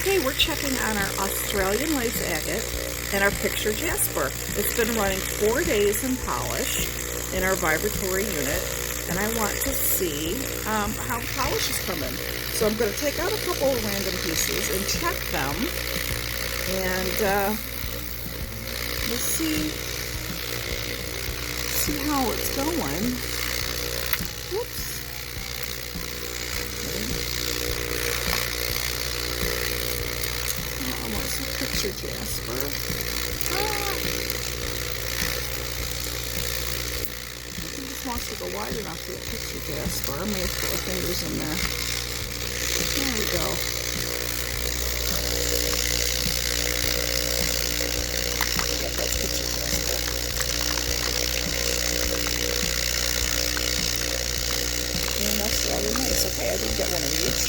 Okay, we're checking on our Australian lace agate and our picture Jasper. It's been running 4 days in polish in our vibratory unit, and I want to see how the polish is coming. So I'm going to take out a couple of random pieces and check them, and we'll see how it's going. Whoops. Picture Jasper. He just wants to go wide enough for the picture Jasper. I'm going to put my fingers in there. There we go. Get that picture Jasper. And that's rather nice. Okay, I did get one of these.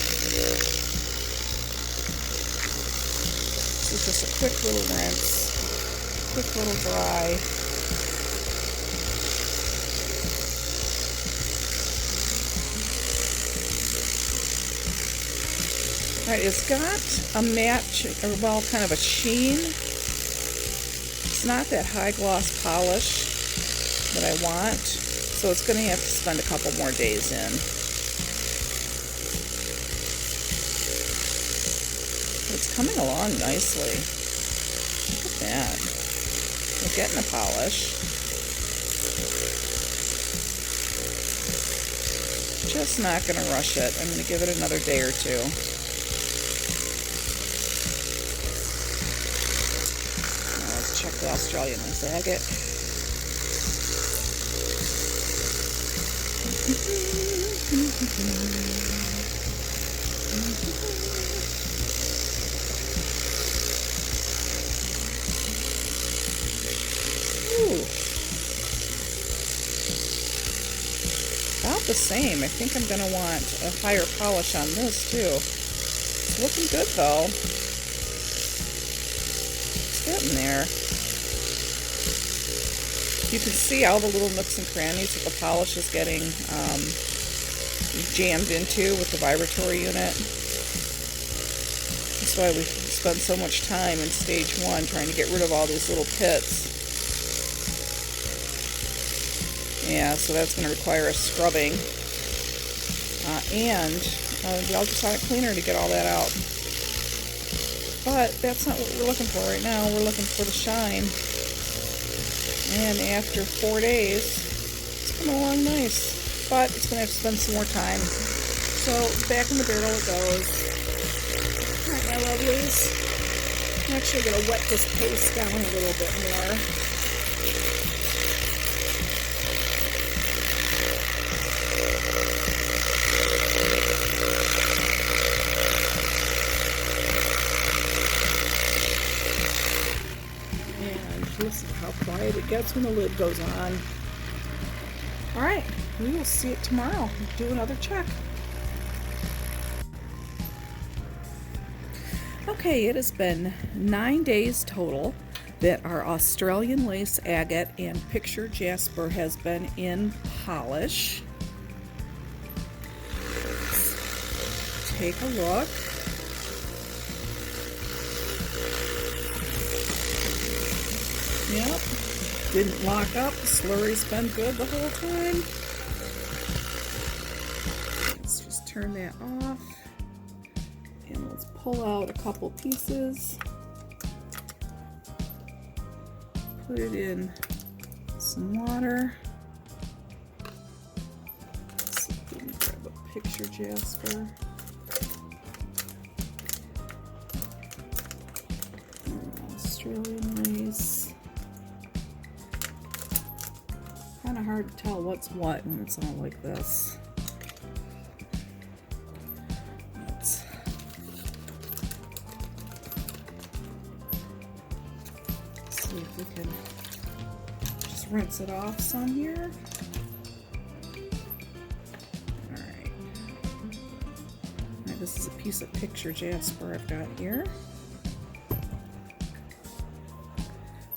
It's just a quick little rinse, quick little dry. Alright, it's got a matte, or well, kind of a sheen. It's not that high gloss polish that I want, so it's going to have to spend a couple more days in. It's coming along nicely. Look at that. We're getting a polish. Just not going to rush it. I'm going to give it another day or two. Now let's check the Australian lace agate. About the same. I think I'm going to want a higher polish on this too. It's looking good though. It's getting there. You can see all the little nooks and crannies that the polish is getting jammed into with the vibratory unit. That's why we spend so much time in stage 1 trying to get rid of all these little pits. Yeah, so that's going to require a scrubbing and the ultrasonic cleaner to get all that out. But that's not what we're looking for right now. We're looking for the shine. And after 4 days, it's coming along nice. But it's going to have to spend some more time. So back in the barrel it goes. Alright, my lovelies. I'm actually going to wet this paste down a little bit more. Listen to how quiet it gets when the lid goes on. Alright, we will see it tomorrow. Do another check. Okay, it has been 9 days total that our Australian lace agate and picture Jasper has been in polish. Let's take a look. Yep, didn't lock up. The slurry's been good the whole time. Let's just turn that off. And let's pull out a couple pieces. Put it in some water. Let's see if we can grab a picture Jasper. Australian lace. Kind of hard to tell what's what when it's all like this. Let's see if we can just rinse it off some here. Alright. Alright, this is a piece of picture Jasper I've got here.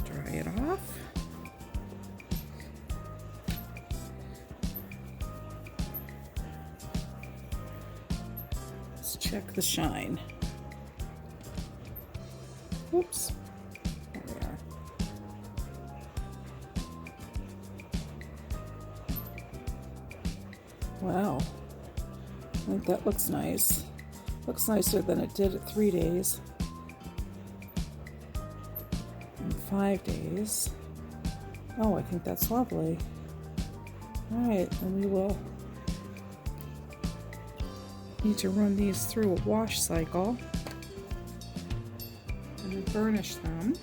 Dry it off. Check the shine. Oops. There we are. Wow. I think that looks nice. Looks nicer than it did at 3 days. And 5 days. Oh, I think that's lovely. Alright, then we will need to run these through a wash cycle and then burnish them.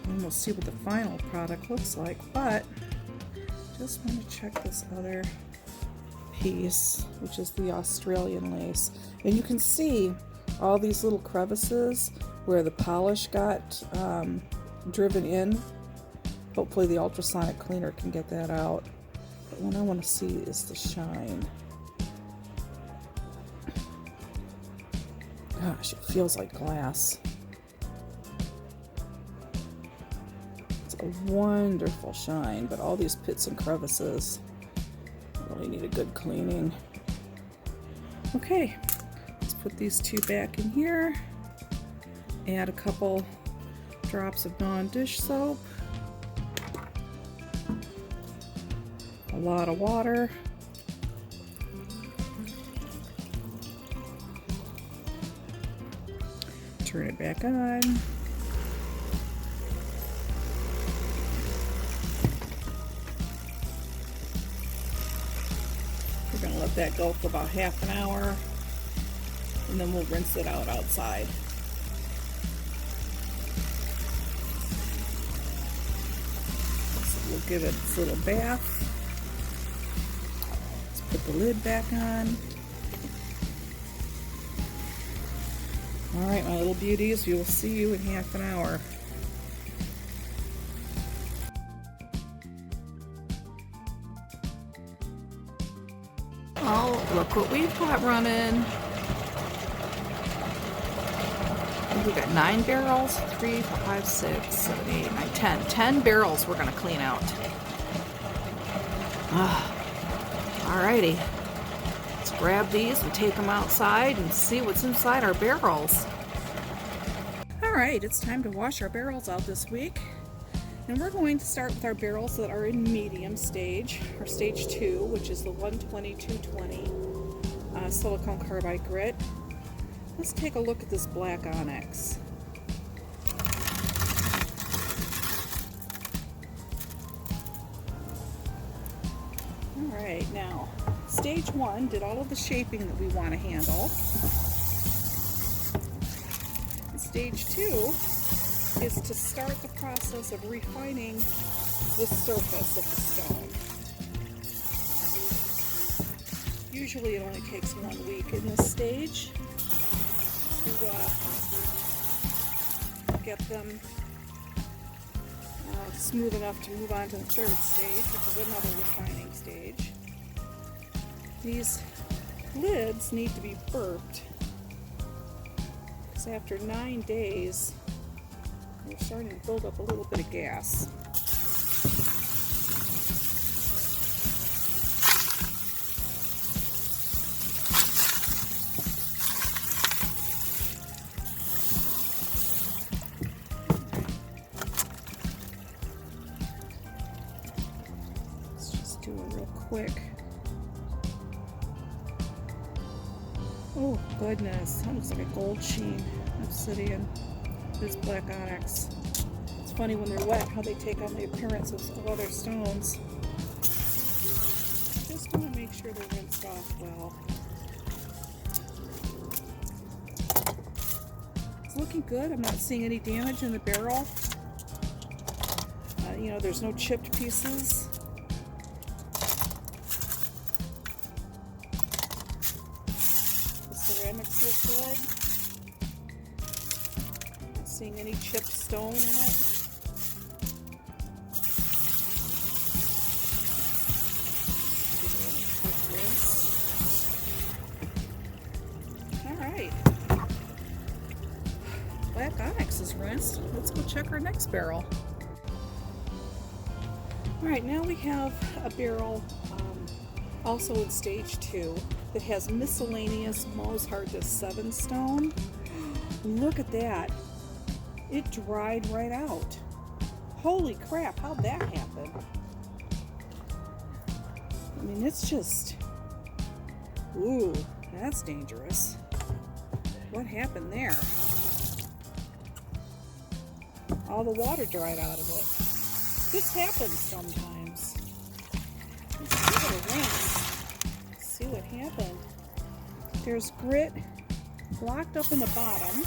And we'll see what the final product looks like. But just want to check this other piece, which is the Australian lace. And you can see all these little crevices where the polish got driven in. Hopefully the ultrasonic cleaner can get that out. But what I want to see is the shine. Gosh, it feels like glass. It's a wonderful shine, but all these pits and crevices really need a good cleaning. Okay, let's put these two back in here. Add a couple drops of non-dish soap. A lot of water. Turn it back on. We're going to let that go for about half an hour, and then we'll rinse it out outside. So we'll give it its little bath. Let's put the lid back on. Alright, my little beauties, we will see you in half an hour. Oh, look what we've got running. We've got 9 barrels, 3, 5, 6, 7, 8, 9, 10. 10 barrels we're going to clean out. Alrighty. Grab these and take them outside and see what's inside our barrels. Alright, it's time to wash our barrels out this week. And we're going to start with our barrels that are in medium stage, or stage 2, which is the 120-220 silicone carbide grit. Let's take a look at this black Onyx. Alright, now stage 1 did all of the shaping that we want to handle. And stage 2 is to start the process of refining the surface of the stone. Usually it only takes 1 week in this stage to get them smooth enough to move on to the third stage, which is another refining stage. These lids need to be burped because after 9 days they're starting to build up a little bit of gas. Let's just do it real quick. Oh goodness, that looks like a gold sheen obsidian. This black onyx. It's funny when they're wet how they take on the appearance of other stones. Just want to make sure they're rinsed off well. It's looking good. I'm not seeing any damage in the barrel. You know, there's no chipped pieces. Ceramics look good. Not seeing any chipped stone in it. Give it a quick rinse. Alright. Black Onyx is rinsed. Let's go check our next barrel. Alright, now we have a barrel also in stage 2 that has miscellaneous MOHS hardness 7 stone. Look at that. It dried right out. Holy crap, how'd that happen? I mean, it's just... Ooh, that's dangerous. What happened there? All the water dried out of it. This happens sometimes. Let's give it a rinse. See what happened. There's grit locked up in the bottom.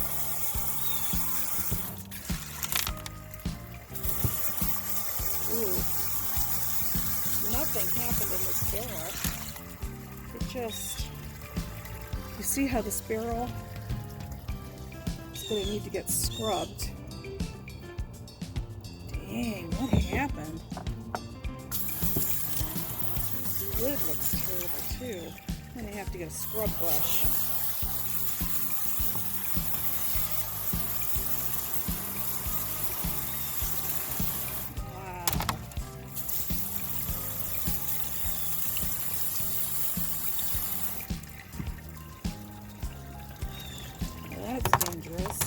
Ooh. Nothing happened in this barrel. It just... You see how this barrel is going to need to get scrubbed. Dang, what happened? The lid looks terrible too. I'm going to have to get a scrub brush. Wow. Well, that's dangerous.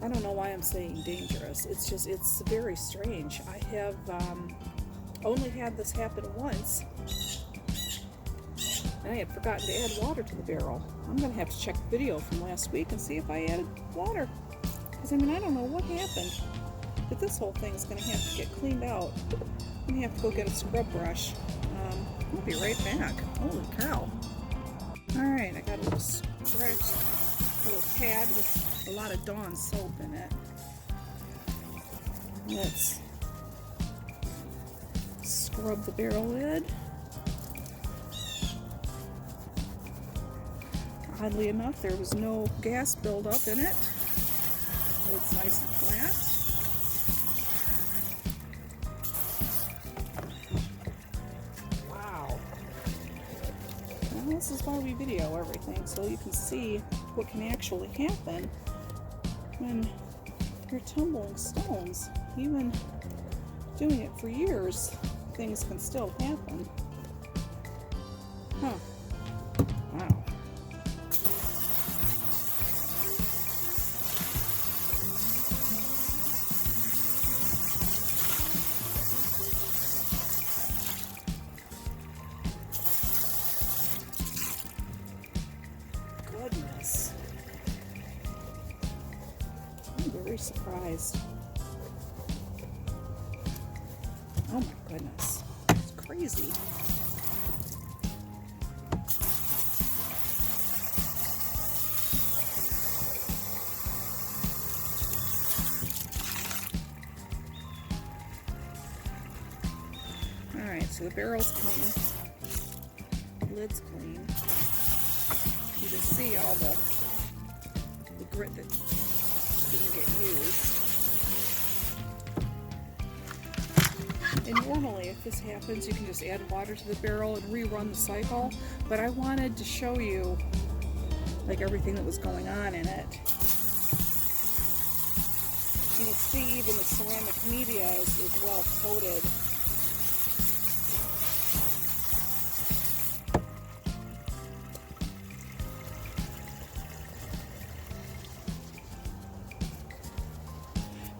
I don't know why I'm saying dangerous. It's just, it's very strange. I have only had this happen once. And I had forgotten to add water to the barrel. I'm going to have to check the video from last week and see if I added water. Because, I mean, I don't know what happened. But this whole thing is going to have to get cleaned out. I'm going to have to go get a scrub brush. I'll be right back. Holy cow. Alright, I got a little scratch, a little pad with a lot of Dawn soap in it. Let's scrub the barrel lid. Oddly enough, there was no gas buildup in it. It's nice and flat. Wow. Well, this is why we video everything, so you can see what can actually happen when you're tumbling stones. Even doing it for years, things can still happen. Huh. Wow. Goodness. I'm very surprised. Oh my goodness. It's crazy. Alright, so the barrel's clean. Lid's clean. You can see all the grit that didn't get used. And normally, if this happens, you can just add water to the barrel and rerun the cycle. But I wanted to show you, like, everything that was going on in it. You can see even the ceramic media is well coated.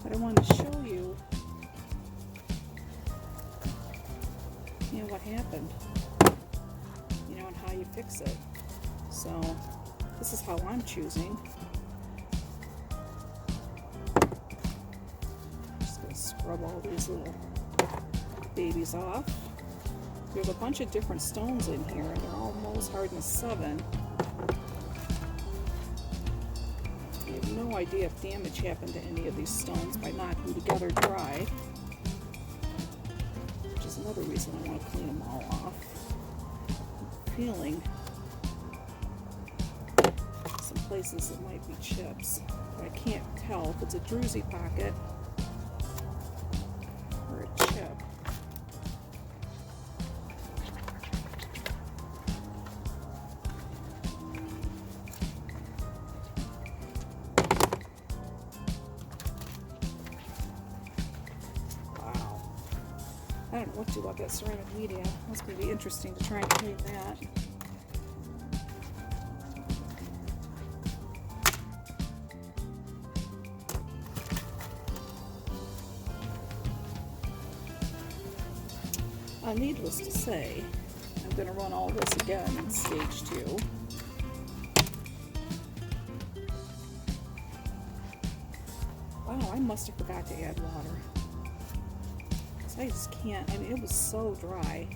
But I wanted to show you, what happened, and how you fix it. So this is how I'm choosing. Just gonna scrub all these little babies off. There's a bunch of different stones in here, and they're all MOHS hardness 7. You have no idea if damage happened to any of these stones by knocking together dry. Another reason I want to clean them all off. I'm feeling some places that might be chips, but I can't tell if it's a druzy pocket or a chip. I don't know what to do about that ceramic media. That's going to be interesting to try and clean that. Needless to say, I'm going to run all this again in stage 2. Wow, I must have forgot to add water. Because I just can't. I mean, it was so dry.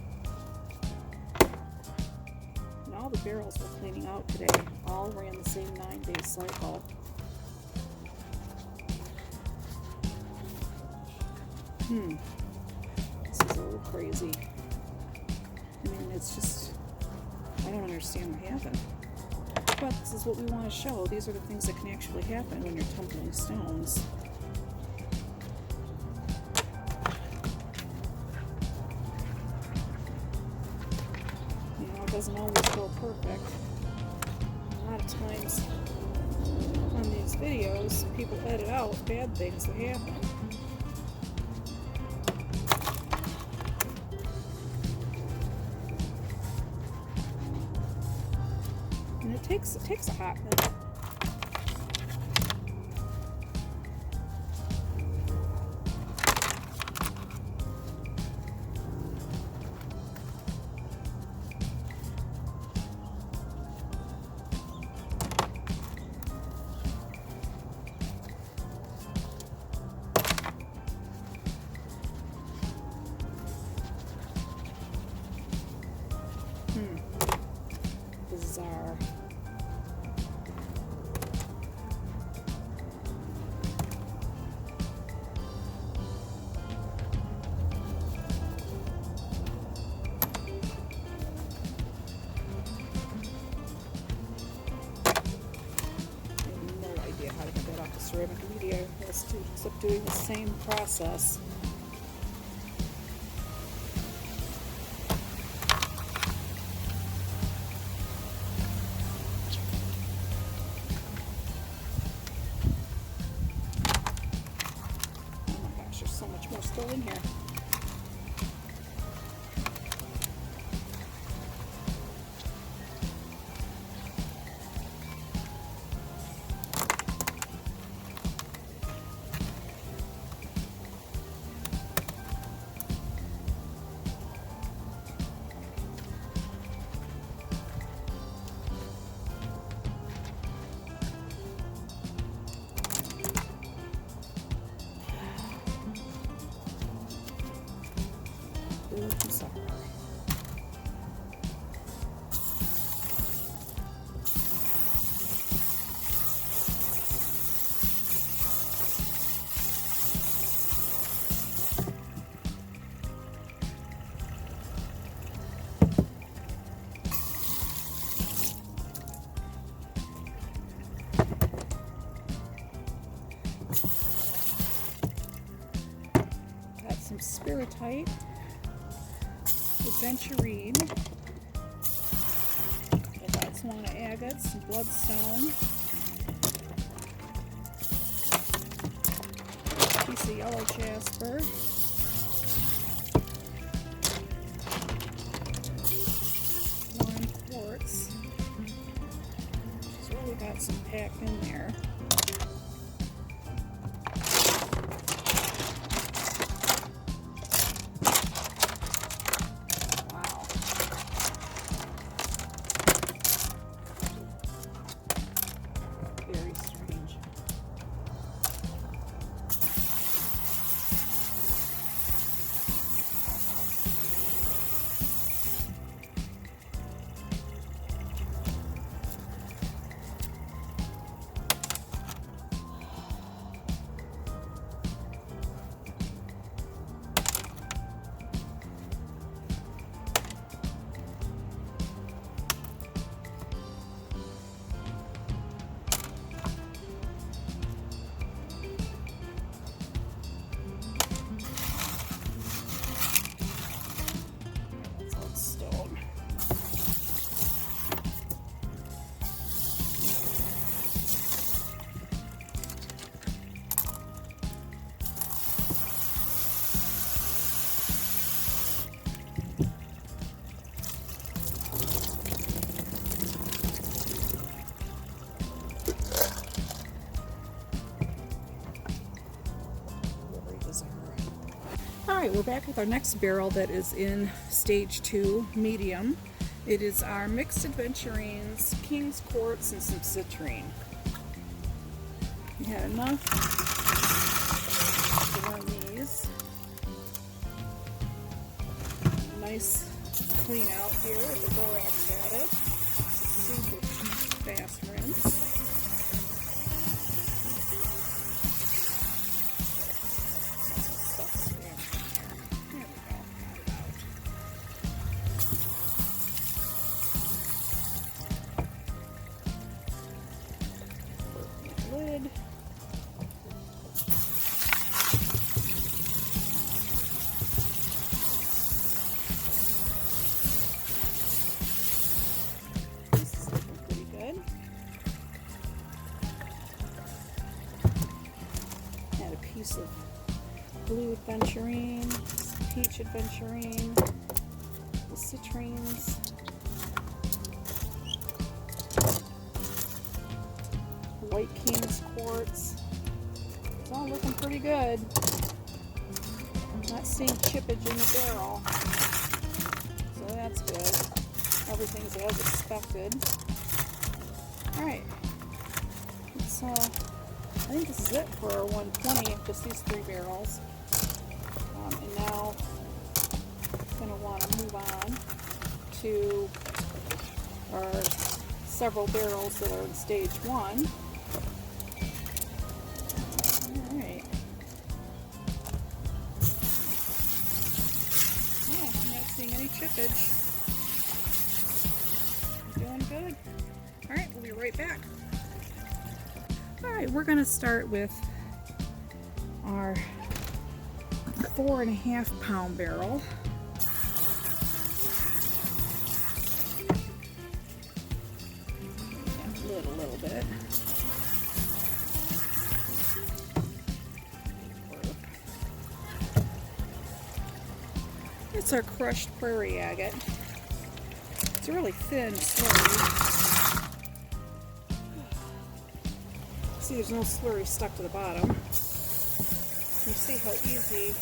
And all the barrels we're cleaning out today all ran the same 9-day cycle. This is a little crazy. I mean, it's just, I don't understand what happened. But this is what we want to show. These are the things that can actually happen when you're tumbling stones. You know, it doesn't always go perfect. A lot of times on these videos, people edit out bad things that happen. And it takes a hot minute. Bizarre. How to get that off the ceramic media. Let's keep doing the same process. Oh my gosh, there's so much more still in here. Some Spiritite, Aventurine, I got some Agate, some Bloodstone, a piece of yellow Jasper, one Quartz, so we got some packed in there. Alright, we're back with our next barrel that is in stage 2, medium. It is our mixed Aventurines, King's Quartz, and some citrine. We had enough to run these. Nice clean out here with the borax added. Super fast rinse. Lid. This is looking pretty good. Add a piece of blue Aventurine, peach Aventurine, the citrines. White King's Quartz. It's all looking pretty good. I'm not seeing chippage in the barrel, so that's good. Everything's as expected. Alright, I think this is it for our 120, just these 3 barrels. And now I'm going to want to move on to our several barrels that are in stage 1. Any chippage. Doing good. Alright, we'll be right back. Alright, we're going to start with our 4.5 pound barrel. Lid a little bit. It's our crushed Prairie agate. It's a really thin slurry. See, there's no slurry stuck to the bottom. You see how easy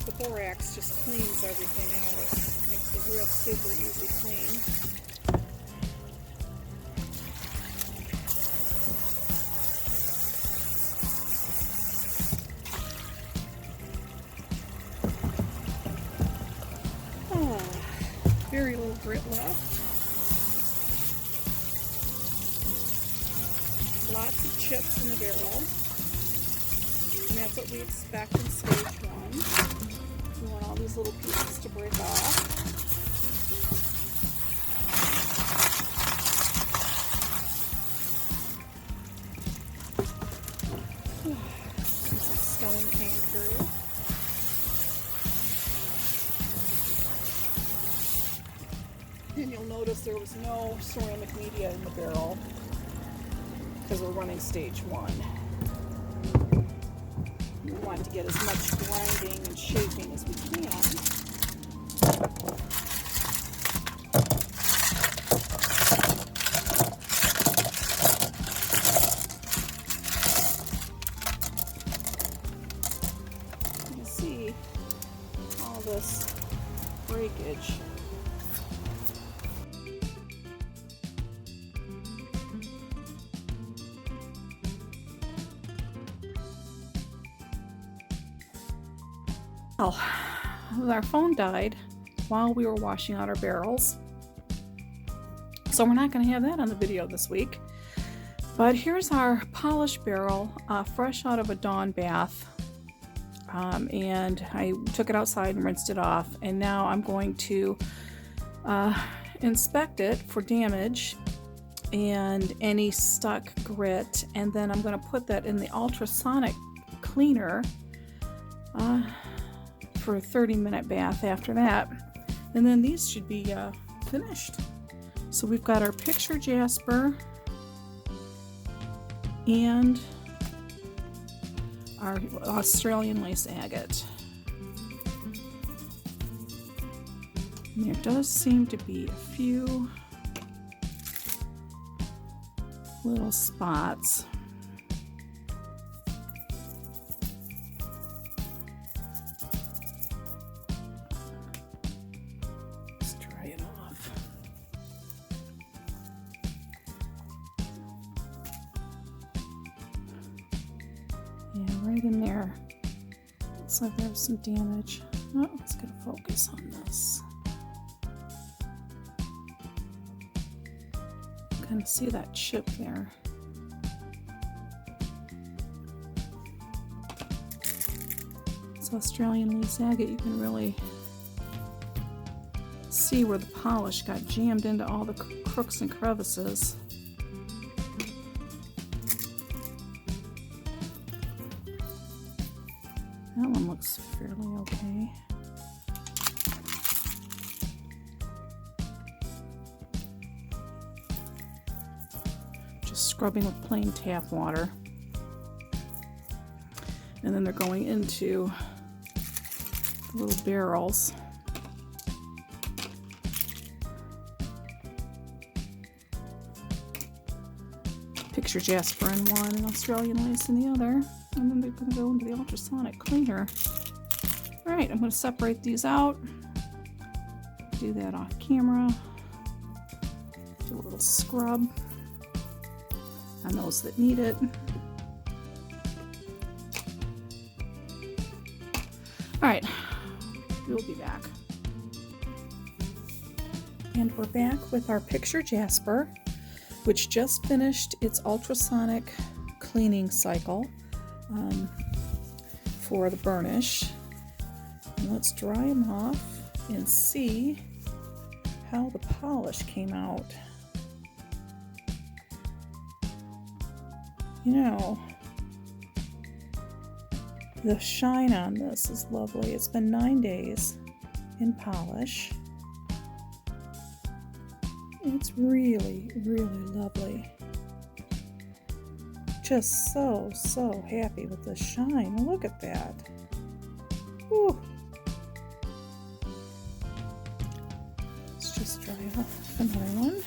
the borax just cleans everything out. Makes it real super easy clean. Very little grit left. Lots of chips in the barrel. And that's what we expect in stage 1. We want all these little pieces to break off. Some stone came through. And you'll notice there was no ceramic media in the barrel because we're running stage 1. We want to get as much grinding and shaping as we can. You can see all this breakage. Well, our phone died while we were washing out our barrels, so we're not going to have that on the video this week. But here's our polished barrel, fresh out of a dawn bath, and I took it outside and rinsed it off, and now I'm going to inspect it for damage and any stuck grit, and then I'm going to put that in the ultrasonic cleaner for a 30-minute bath after that, and then these should be finished. So we've got our picture Jasper and our Australian lace agate. And there does seem to be a few little spots. right in there. Looks like there's some damage. Oh, let's get a focus on this. Kind of see that chip there. It's Australian lace agate. You can really see where the polish got jammed into all the crooks and crevices. That one looks fairly okay. Just scrubbing with plain tap water. And then they're going into the little barrels. Picture Jasper in one and Australian lace in the other. And then they're going to go into the ultrasonic cleaner. Alright, I'm going to separate these out. Do that off camera. Do a little scrub on those that need it. Alright, we'll be back. And we're back with our Picture Jasper, which just finished its ultrasonic cleaning cycle for the burnish. And let's dry them off and see how the polish came out. You know, the shine on this is lovely. It's been 9 days in polish. It's really, really lovely. Just so happy with the shine. Look at that. Whew. Let's just dry off another one.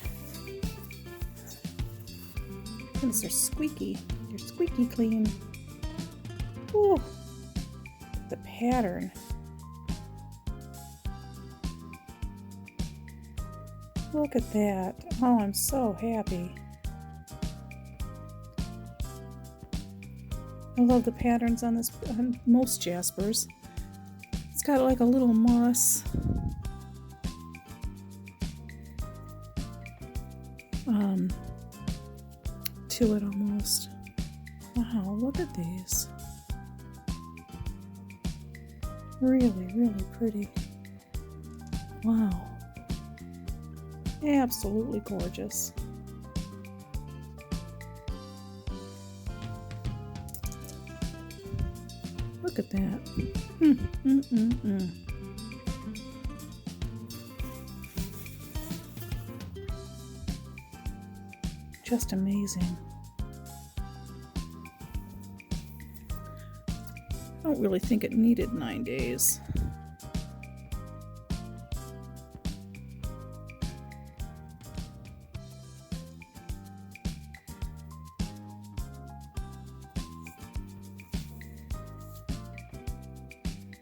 These are squeaky. They're squeaky clean. Whew. The pattern. Look at that. Oh, I'm so happy. I love the patterns on this, on most Jaspers. It's got like a little moss to it almost. Wow, look at these. Really, really pretty. Wow. Absolutely gorgeous. Look at that. Just amazing. I don't really think it needed 9 days.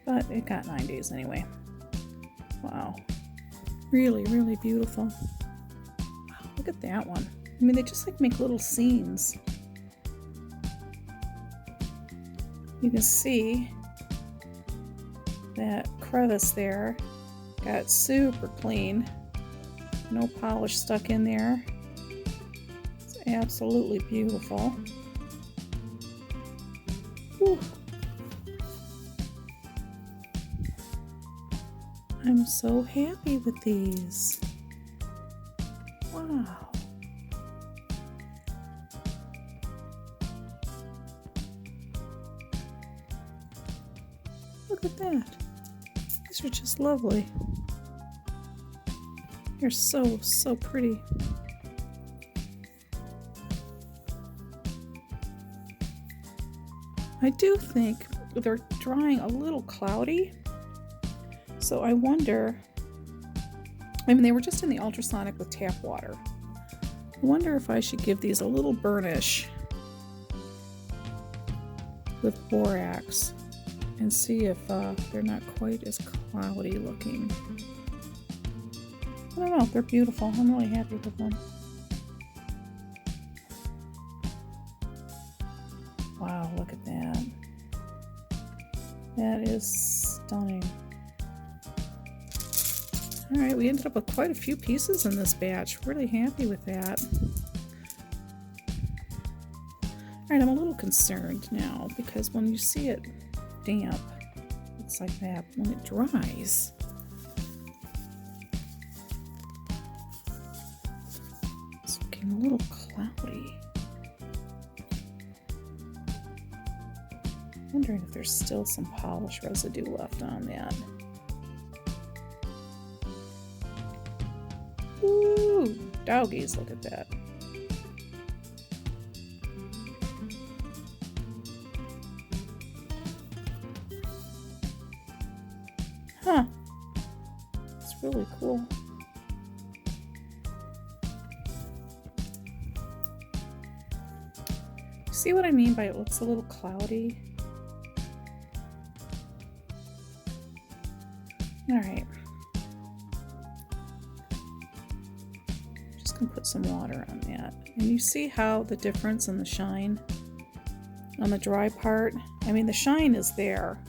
But it got 9 days anyway. Wow. Really, really beautiful. Wow, look at that one. I mean, they just like make little scenes. You can see that crevice there got super clean. No polish stuck in there. It's absolutely beautiful. Whew. I'm so happy with these. Wow. Look at that. These are just lovely. They're so pretty. I do think they're drying a little cloudy. So I wonder, I mean, they were just in the ultrasonic with tap water. I wonder if I should give these a little burnish with borax and see if they're not quite as cloudy looking. I don't know, they're beautiful. I'm really happy with them. Wow, look at that. That is stunning. Alright, we ended up with quite a few pieces in this batch. Really happy with that. Alright, I'm a little concerned now because when you see it damp, looks like that. When it dries, it's looking a little cloudy. Wondering if there's still some polish residue left on that. Ooh, doggies, look at that. Huh. It's really cool. See what I mean by it looks a little cloudy? Alright. Just gonna put some water on that. And you see how the difference in the shine on the dry part? I mean, the shine is there,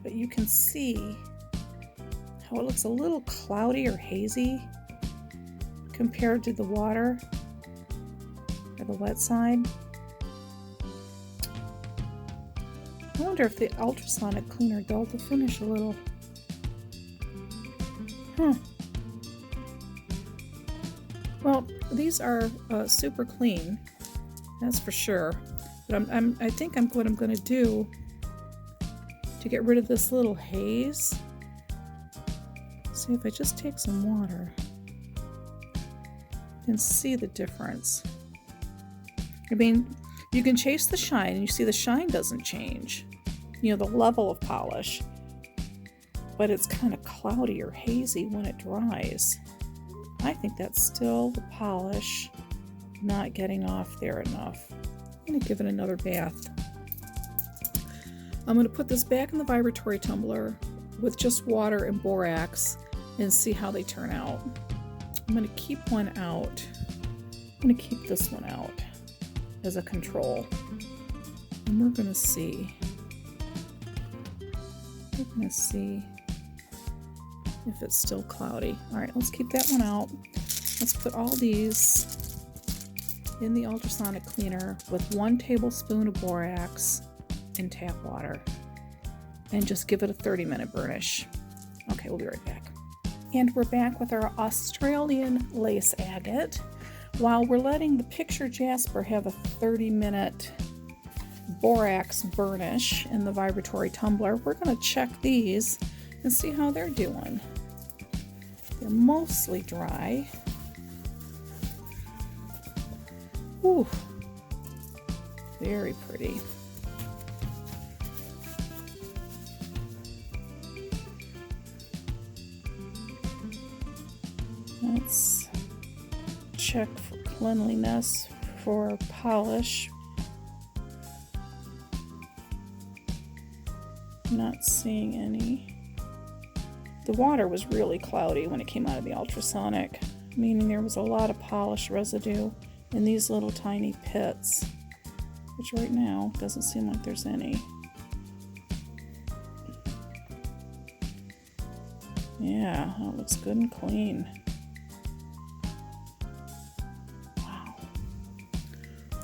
but you can see how it looks a little cloudy or hazy compared to the water or the wet side. I wonder if the ultrasonic cleaner dulled the finish a little. Huh. Well, these are super clean, that's for sure. But I think what I'm going to do to get rid of this little haze. See if I just take some water and see the difference. I mean, you can chase the shine, and you see the shine doesn't change. You know, the level of polish. But it's kind of cloudy or hazy when it dries. I think that's still the polish not getting off there enough. I'm going to give it another bath. I'm going to put this back in the vibratory tumbler with just water and borax and see how they turn out. I'm going to keep one out. I'm going to keep this one out as a control. And we're going to see. We're going to see if it's still cloudy. Alright, let's keep that one out. Let's put all these in the ultrasonic cleaner with 1 tablespoon of borax and tap water. And just give it a 30-minute burnish. Okay, we'll be right back. And we're back with our Australian lace agate. While we're letting the picture Jasper have a 30-minute borax burnish in the vibratory tumbler, we're going to check these and see how they're doing. They're mostly dry. Ooh, very pretty. Let's check for cleanliness for polish. Not seeing any. The water was really cloudy when it came out of the ultrasonic, meaning there was a lot of polish residue in these little tiny pits, which right now doesn't seem like there's any. Yeah, that looks good and clean. Wow.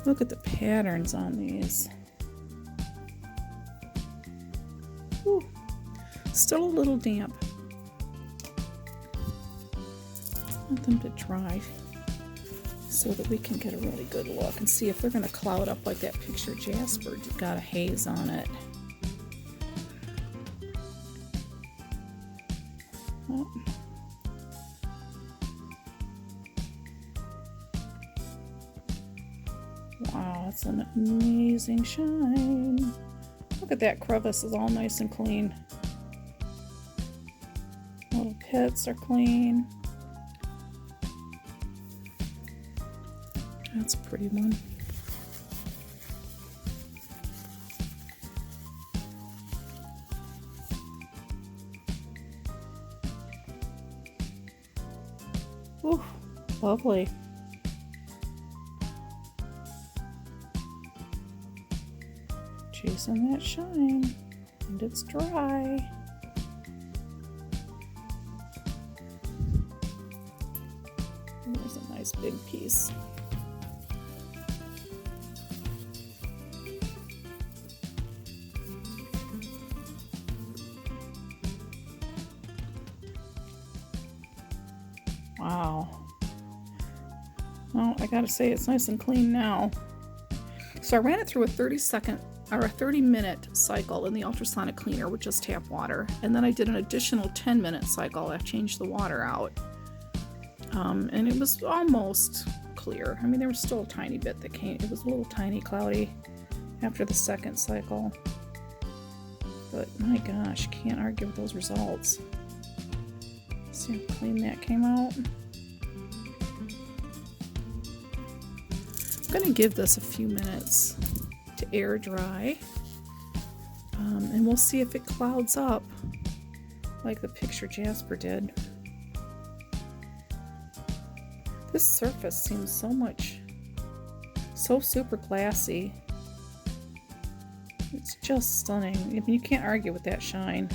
Look at the patterns on these. Whew. Still a little damp. I want them to dry so that we can get a really good look and see if they're going to cloud up like that picture Jasper got a haze on it. Oh. Wow, that's an amazing shine. Look at that crevice, is all nice and clean. Little pits are clean. That's a pretty one. Ooh, lovely. Chasing that shine. And it's dry. There's a nice big piece. Wow. Well, I gotta say it's nice and clean now. So I ran it through a 30-minute cycle in the ultrasonic cleaner with just tap water, and then I did an additional 10-minute cycle. I changed the water out, and it was almost clear. I mean, there was still a tiny bit that came. It was a little tiny cloudy after the second cycle, but my gosh, can't argue with those results. See how clean that came out. I'm going to give this a few minutes to air dry, and we'll see if it clouds up like the picture Jasper did. This surface seems so super glassy. It's just stunning. I mean, you can't argue with that shine.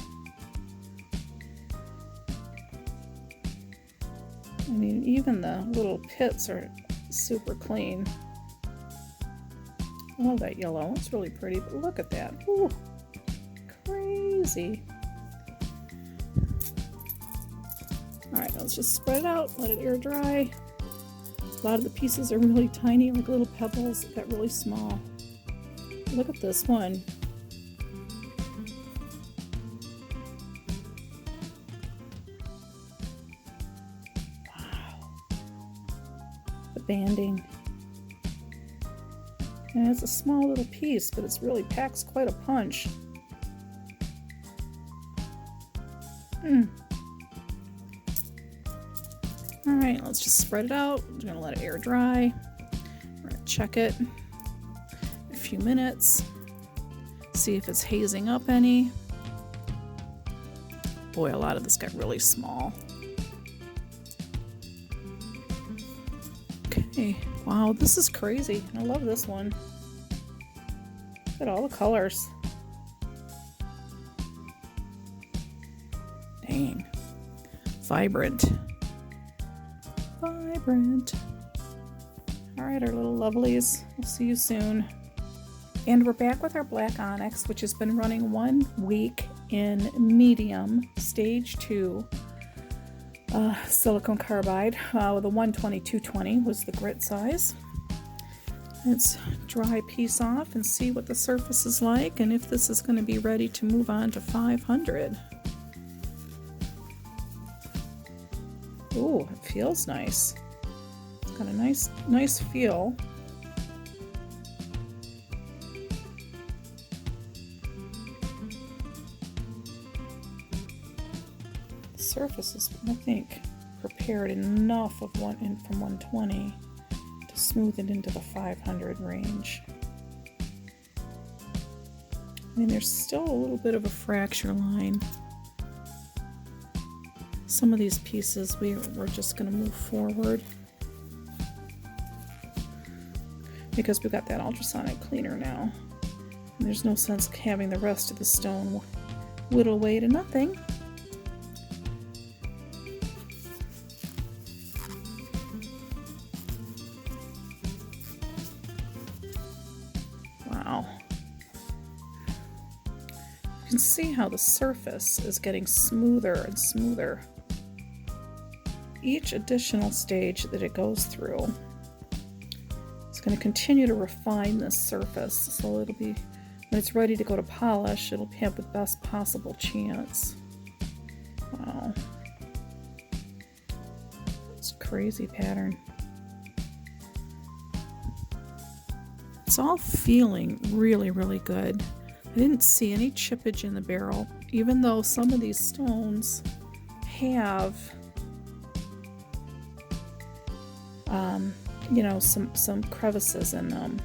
I mean, even the little pits are super clean. I love that yellow. It's really pretty, but look at that. Ooh, crazy. Alright, let's just spread it out, let it air dry. A lot of the pieces are really tiny, like little pebbles that got really small. Look at this one. Banding. And it's a small little piece, but it's really packs quite a punch. Alright, let's just spread it out. We're going to let it air dry. We're going to check it in a few minutes. See if it's hazing up any. Boy, a lot of this got really small. Okay, wow, this is crazy. I love this one. Look at all the colors. Dang. Vibrant. Vibrant. Alright, our little lovelies. We'll see you soon. And we're back with our black Onyx, which has been running 1 week in medium, stage 2. Silicone carbide with a 120-220 was the grit size. Let's dry a piece off and see what the surface is like and if this is going to be ready to move on to 500. Ooh, it feels nice. It's got a nice feel. Surface is, I think, prepared enough of from 120 to smooth it into the 500 range. I mean, there's still a little bit of a fracture line. Some of these pieces we're just going to move forward because we've got that ultrasonic cleaner now. And there's no sense having the rest of the stone whittle away to nothing. You can see how the surface is getting smoother and smoother each additional stage that it goes through. It's going to continue to refine this surface, so it'll be, when it's ready to go to polish, it'll have the best possible chance. Wow. It's a crazy pattern. It's all feeling really, really good. I didn't see any chippage in the barrel, even though some of these stones have, you know, some crevices in them.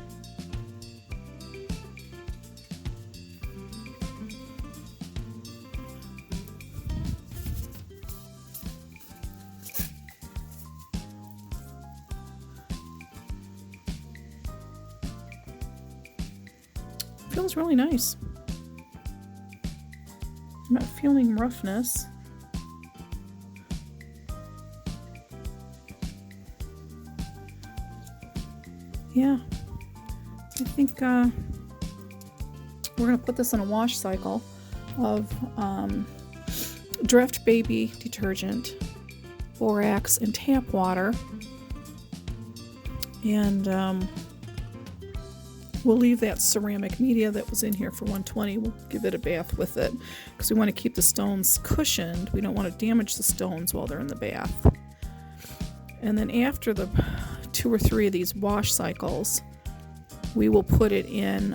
Feels really nice. I'm not feeling roughness. Yeah, I think we're going to put this in a wash cycle of Draft Baby detergent, borax, and tap water. And we'll leave that ceramic media that was in here for 120. We'll give it a bath with it because we want to keep the stones cushioned. We don't want to damage the stones while they're in the bath. And then after the 2 or 3 of these wash cycles, we will put it in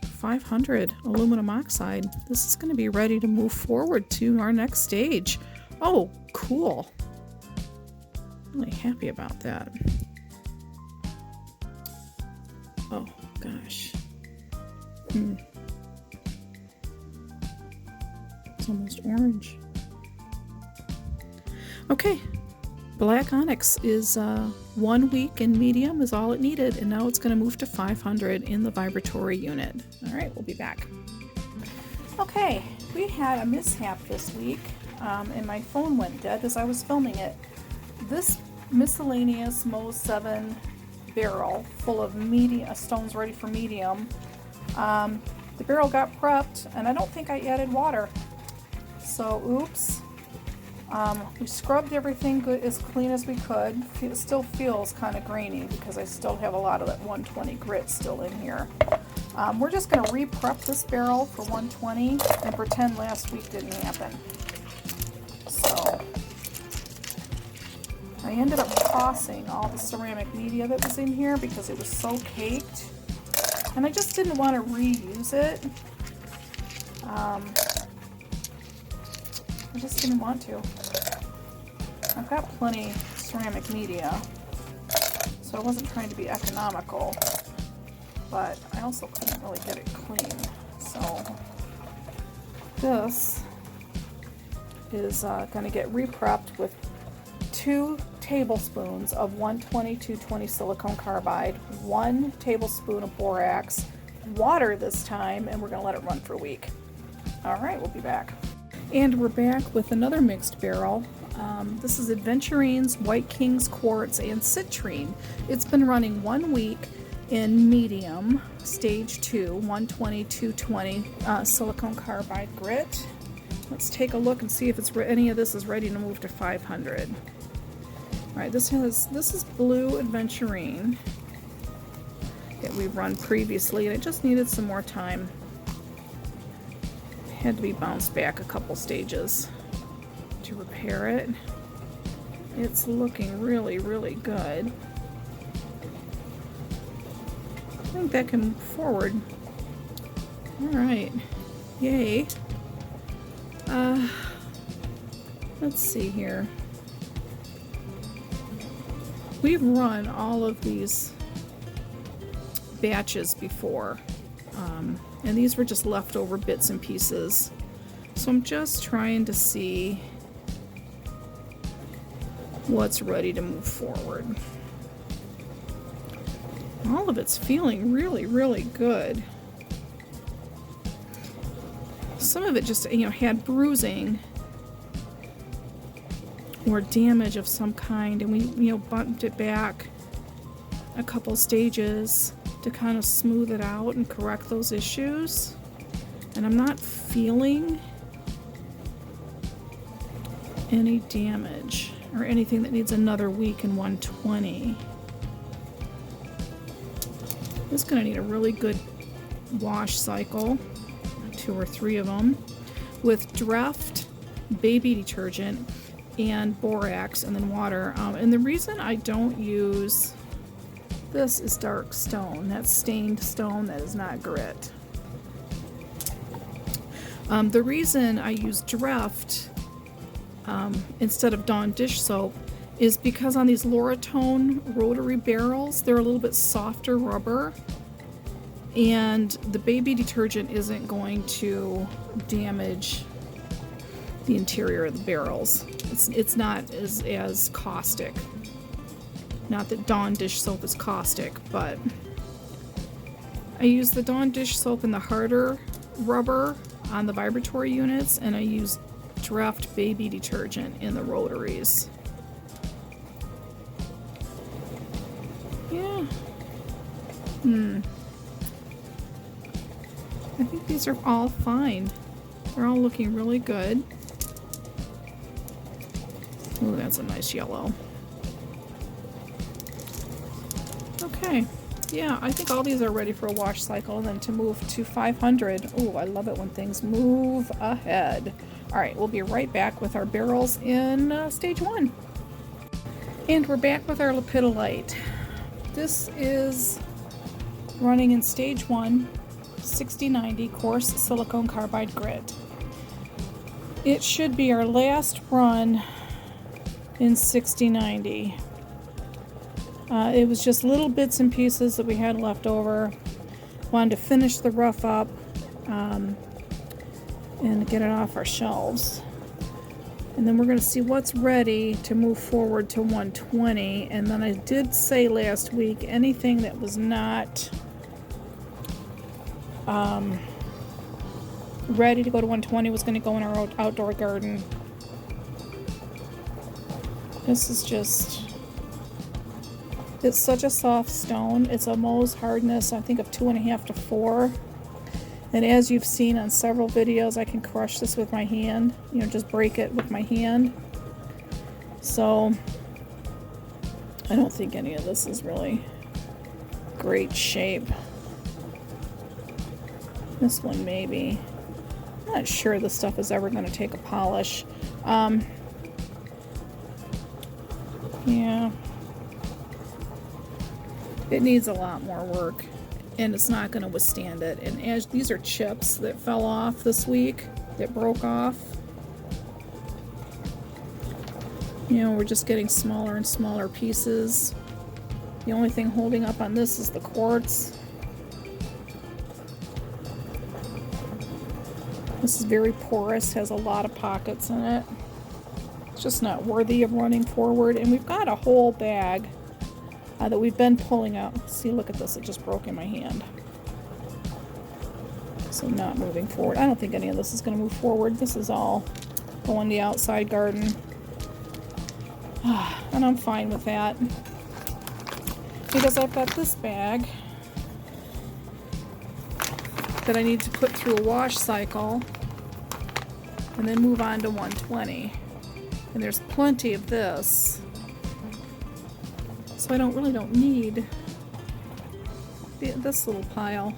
500 aluminum oxide. This is going to be ready to move forward to our next stage. Oh, cool. Really happy about that. Oh, gosh. It's almost orange. Okay. Black Onyx is 1 week in medium is all it needed, and now it's going to move to 500 in the Vibratory unit. All right, we'll be back. Okay, we had a mishap this week, and my phone went dead as I was filming it. This miscellaneous MOHS 7 barrel full of stones ready for medium, the barrel got prepped, and I don't think I added water. So, oops. We scrubbed everything good as clean as we could. It still feels kind of grainy because I still have a lot of that 120 grit still in here. We're just going to re-prep this barrel for 120 and pretend last week didn't happen. So I ended up tossing all the ceramic media that was in here because it was so caked, and I just didn't want to reuse it. I just didn't want to. I've got plenty ceramic media, so I wasn't trying to be economical, but I also couldn't really get it clean. So this is going to get re-prepped with 2 tablespoons of 120-220 silicone carbide, 1 tablespoon of borax, water this time, and we're going to let it run for a week. All right, we'll be back. And we're back with another mixed barrel. This is Aventurines, White King's Quartz, and Citrine. It's been running 1 week in medium, stage 2, 120-220 silicone carbide grit. Let's take a look and see if any of this is ready to move to 500. All right, this is blue Aventurine that we've run previously, and it just needed some more time. Had to be bounced back a couple stages to repair it. It's looking really, really good. I think that can move forward. All right, yay. Let's see here. We've run all of these batches before. And these were just leftover bits and pieces. So I'm just trying to see what's ready to move forward. All of it's feeling really, really good. Some of it just, had bruising or damage of some kind, and we, bumped it back a couple stages to kind of smooth it out and correct those issues. And I'm not feeling any damage or anything that needs another week in 120. This is going to need a really good wash cycle, 2 or 3 of them, with Draft Baby detergent and borax and then water. And the reason I don't use this is dark stone. That's stained stone. That is not grit. The reason I use Draft instead of Dawn dish soap is because on these Lortone Rotary barrels, they're a little bit softer rubber, and the baby detergent isn't going to damage the interior of the barrels. It's not as caustic. Not that Dawn dish soap is caustic, but I use the Dawn dish soap in the harder rubber on the Vibratory units, and I use Draft baby detergent in the rotaries. Yeah. I think these are all fine. They're all looking really good. Ooh, that's a nice yellow. Okay. Yeah, I think all these are ready for a wash cycle, and then to move to 500. Ooh, I love it when things move ahead. Alright, we'll be right back with our barrels in stage 1. And we're back with our Lepidolite. This is running in stage 1, 6090 coarse silicone carbide grit. It should be our last run in 6090. It was just little bits and pieces that we had left over. Wanted to finish the rough up and get it off our shelves. And then we're going to see what's ready to move forward to 120. And then I did say last week anything that was not ready to go to 120 was going to go in our outdoor garden. This is just... It's such a soft stone. It's a MOHS hardness, I think, of 2.5 to 4. And as you've seen on several videos, I can crush this with my hand. You know, just break it with my hand. So, I don't think any of this is really great shape. This one maybe. I'm not sure this stuff is ever going to take a polish. Yeah. It needs a lot more work, and it's not going to withstand it. And as these are chips that fell off this week, that broke off. You know, we're just getting smaller and smaller pieces. The only thing holding up on this is the quartz. This is very porous, has a lot of pockets in it. It's just not worthy of running forward. And we've got a whole bag that we've been pulling out. See, look at this, it just broke in my hand. So not moving forward. I don't think any of this is going to move forward. This is all going the outside garden. And I'm fine with that. Because I've got this bag that I need to put through a wash cycle and then move on to 120. And there's plenty of this. So I really don't need this little pile.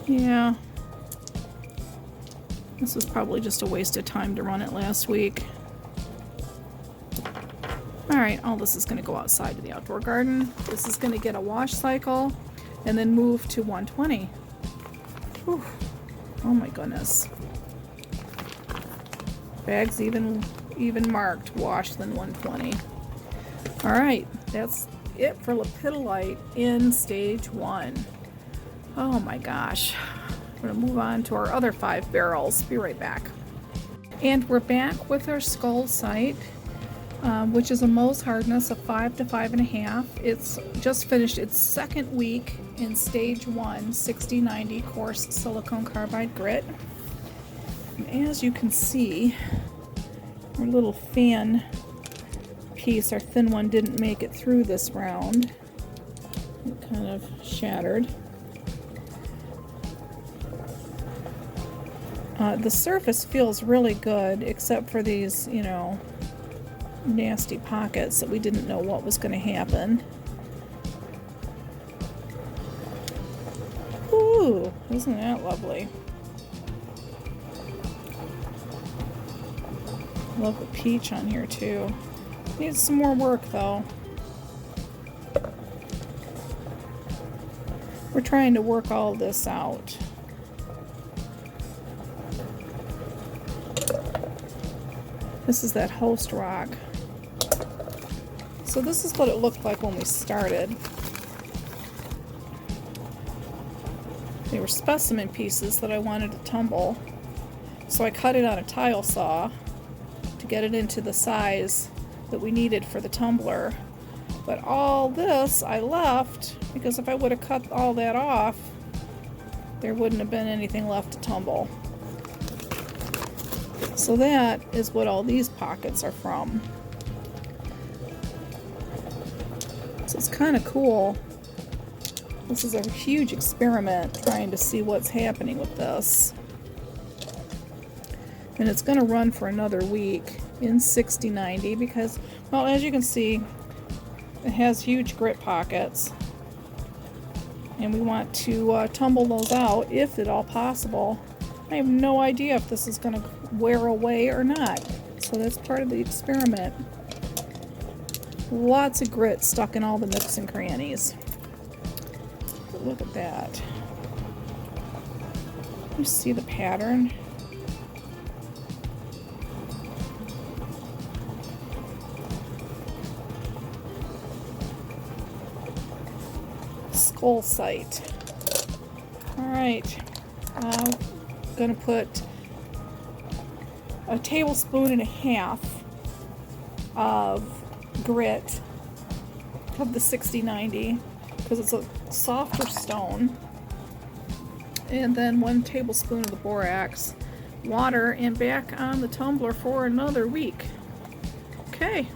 Yeah. This was probably just a waste of time to run it last week. Alright, all this is going to go outside to the outdoor garden. This is going to get a wash cycle and then move to 120. Whew. Oh my goodness. Bag's even marked washed than 120. Alright, that's it for Lepidolite in stage 1. Oh my gosh. We're going to move on to our other 5 barrels. Be right back. And we're back with our Scolecite, which is a MOHS hardness of 5 to 5.5. It's just finished its second week in stage 1, 6090 coarse silicone carbide grit. And as you can see, our little fan piece, our thin one, didn't make it through this round. It kind of shattered. The surface feels really good, except for these, you know, nasty pockets that we didn't know what was going to happen. Ooh, isn't that lovely? Love the peach on here too. Needs some more work though. We're trying to work all this out. This is that host rock. So this is what it looked like when we started. They were specimen pieces that I wanted to tumble. So I cut it on a tile saw to get it into the size that we needed for the tumbler. But all this I left because if I would have cut all that off, there wouldn't have been anything left to tumble. So that is what all these pockets are from. So it's kind of cool. This is a huge experiment trying to see what's happening with this. And it's going to run for another week in 60-90 because, well, as you can see, it has huge grit pockets. And we want to tumble those out if at all possible. I have no idea if this is going to wear away or not. So that's part of the experiment. Lots of grit stuck in all the nooks and crannies. But look at that. You see the pattern? Scolecite. Alright. I'm going to put a tablespoon and a half of grit of the 60-90 because it's a softer stone, and then 1 tablespoon of the borax, water, and back on the tumbler for another week. Okay.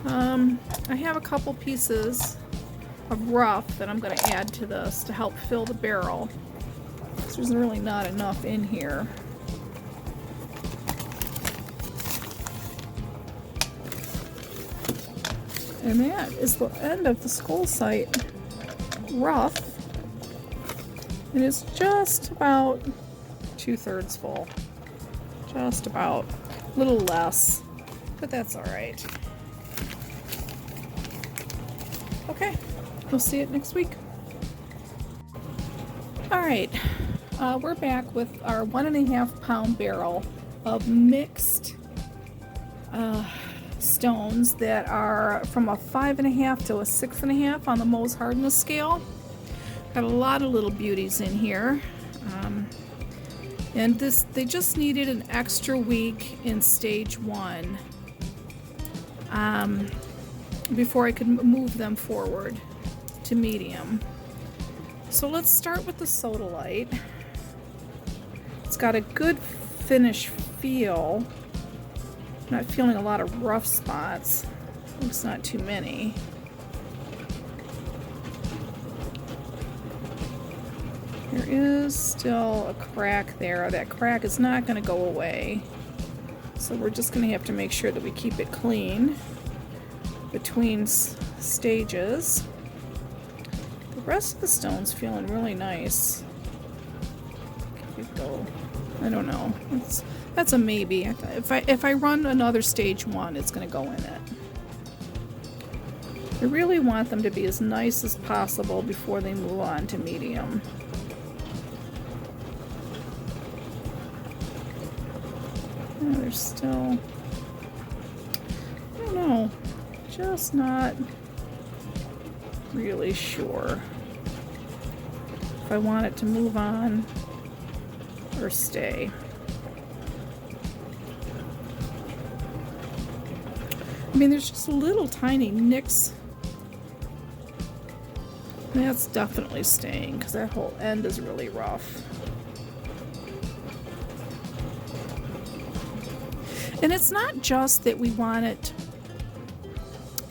I have a couple pieces of rough that I'm going to add to this to help fill the barrel. So there's really not enough in here. And that is the end of the Scolecite rough. And it's just about 2/3 full. Just about. A little less. But that's alright. Okay. We'll see it next week. Alright. We're back with our 1.5 pound barrel of mixed stones that are from a 5.5 to a 6.5 on the MOHS hardness scale. Got a lot of little beauties in here. And they just needed an extra week in stage 1 before I could move them forward to medium. So let's start with the sodalite. It's got a good finish feel. Not feeling a lot of rough spots. Looks not too many. There is still a crack there. That crack is not going to go away. So we're just going to have to make sure that we keep it clean between stages. The rest of the stone's feeling really nice. I don't know. That's a maybe. If I run another stage 1, it's going to go in it. I really want them to be as nice as possible before they move on to medium. Oh, there's still... I don't know. Just not really sure if I want it to move on or stay. I mean, there's just little tiny nicks. That's definitely staying because that whole end is really rough. And it's not just that we want it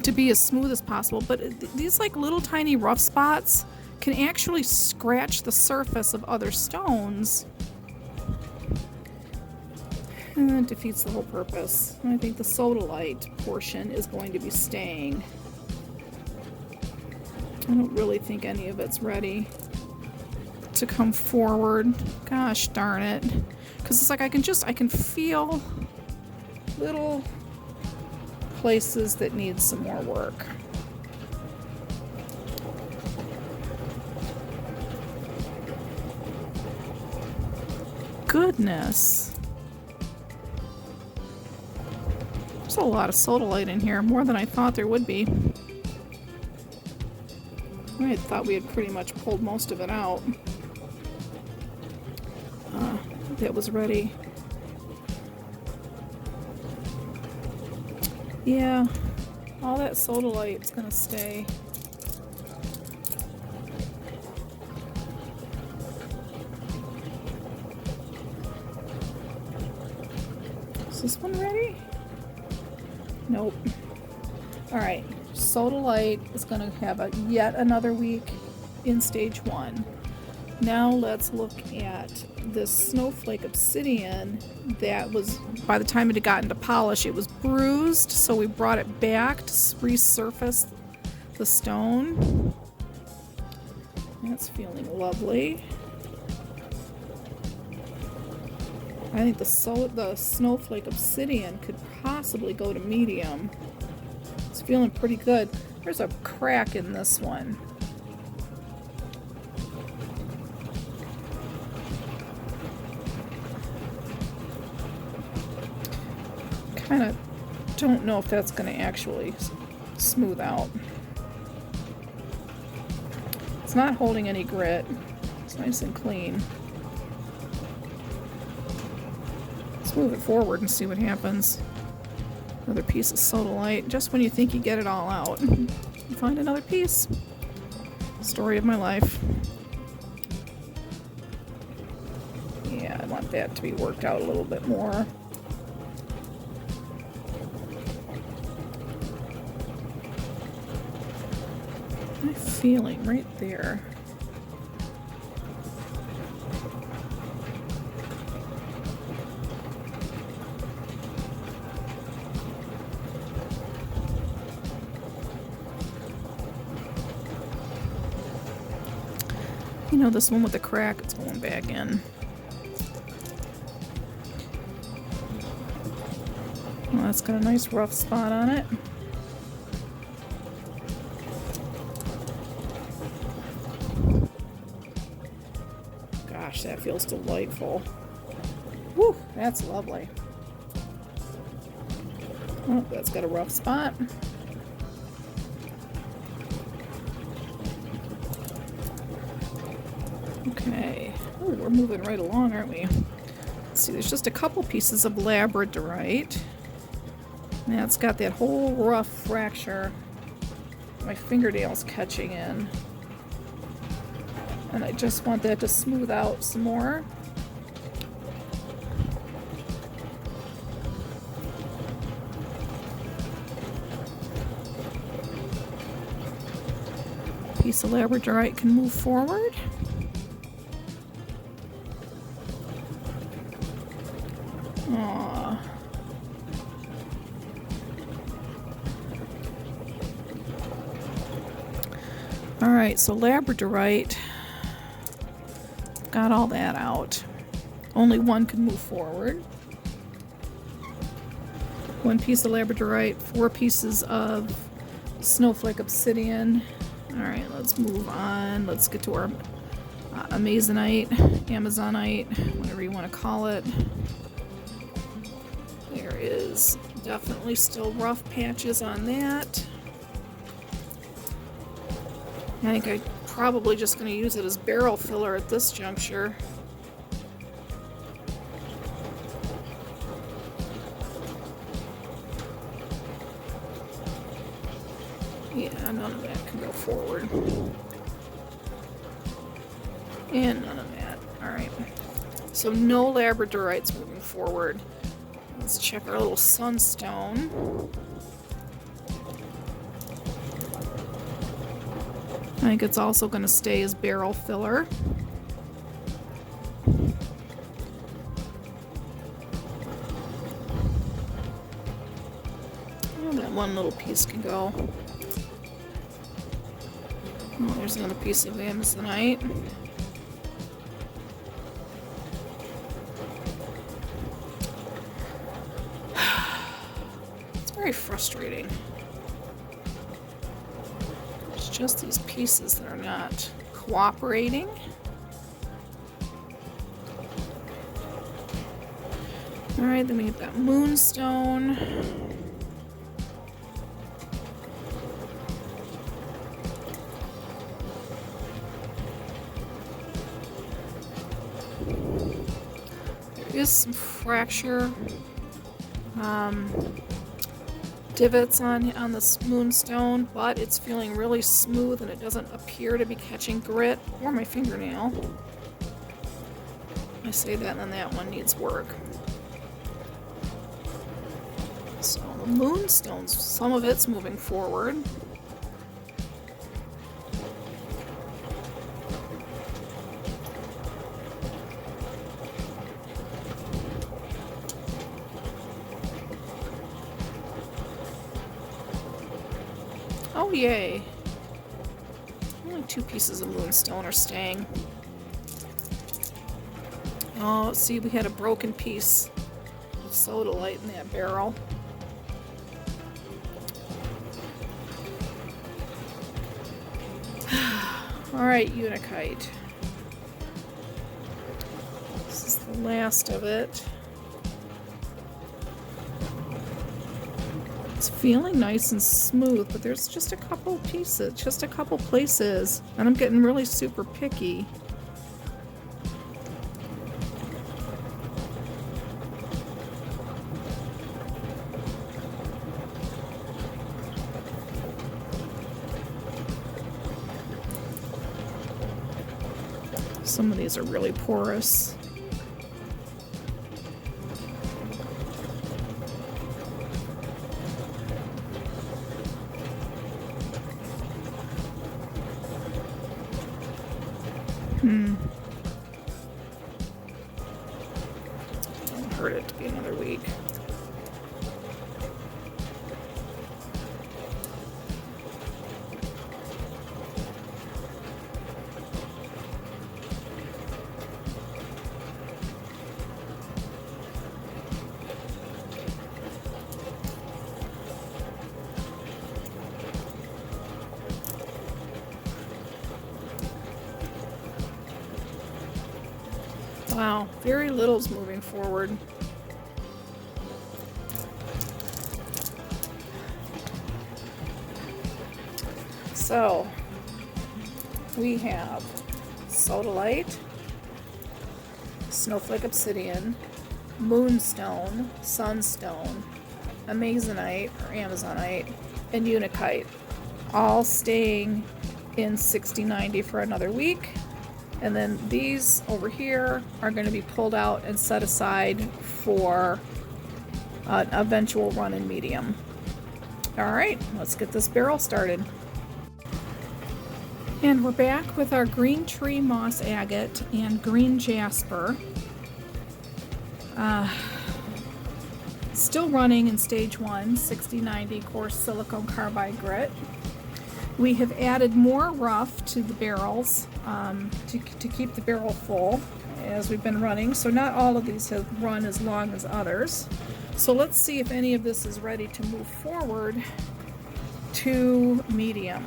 to be as smooth as possible, but these like little tiny rough spots can actually scratch the surface of other stones. And that defeats the whole purpose. And I think the sodalite portion is going to be staying. I don't really think any of it's ready to come forward. Gosh darn it. Because it's like I can feel little places that need some more work. Goodness. There's a lot of sodalite in here, more than I thought there would be. I thought we had pretty much pulled most of it out. That was ready. Yeah, all that sodalite's gonna stay. Is this one ready? Nope. Alright, Sodalite is going to have yet another week in stage 1. Now let's look at this snowflake obsidian that was, by the time it had gotten to polish, it was bruised, so we brought it back to resurface the stone. That's feeling lovely. I think the snowflake obsidian could possibly go to medium. It's feeling pretty good. There's a crack in this one. Kind of don't know if that's going to actually smooth out. It's not holding any grit. It's nice and clean. Let's move it forward and see what happens. Another piece of sodalite. Just when you think you get it all out, you find another piece. Story of my life. Yeah, I want that to be worked out a little bit more. My feeling right there. You know, this one with the crack, it's going back in. Well, that's got a nice rough spot on it. Gosh, that feels delightful. Woo, that's lovely. Oh, that's got a rough spot. Okay. Oh, we're moving right along, aren't we? Let's see, there's just a couple pieces of labradorite. Now it's got that whole rough fracture. My fingernail's catching in. And I just want that to smooth out some more. Piece of labradorite can move forward. Aww. Alright, so labradorite. Got all that out. Only one can move forward. One piece of labradorite, 4 pieces of snowflake obsidian. Alright, let's move on. Let's get to our Amazonite, whatever you want to call it. There is definitely still rough patches on that. I think I'm probably just going to use it as barrel filler at this juncture. Yeah, none of that can go forward. And none of that. Alright. So no labradorites moving forward. Let's check our little sunstone. I think it's also going to stay as barrel filler. Oh, that one little piece can go. Oh, there's another piece of Amazonite. It's very frustrating. It's just these pieces that are not cooperating. Alright, then we've got moonstone. There is some fracture divots on this moonstone, but it's feeling really smooth and it doesn't appear to be catching grit or my fingernail. I say that and then that one needs work. So the moonstones, some of it's moving forward. Oh yay. Only 2 pieces of moonstone are staying. Oh, let's see, we had a broken piece of sodalite in that barrel. Alright, Unikite. This is the last of it. It's feeling nice and smooth, but there's just a couple pieces, just a couple places, and I'm getting really super picky. Some of these are really porous. Don't hurt it to be another week. Wow, very little's moving forward. So, we have sodalite, snowflake obsidian, moonstone, sunstone, amazonite or amazonite, and unikite, all staying in 60-90 for another week. And then these over here are going to be pulled out and set aside for an eventual run in medium. Alright, let's get this barrel started. And we're back with our green tree moss agate and green jasper. Still running in stage 1, 60-90 coarse silicone carbide grit. We have added more rough to the barrels to keep the barrel full as we've been running. So not all of these have run as long as others. So let's see if any of this is ready to move forward to medium.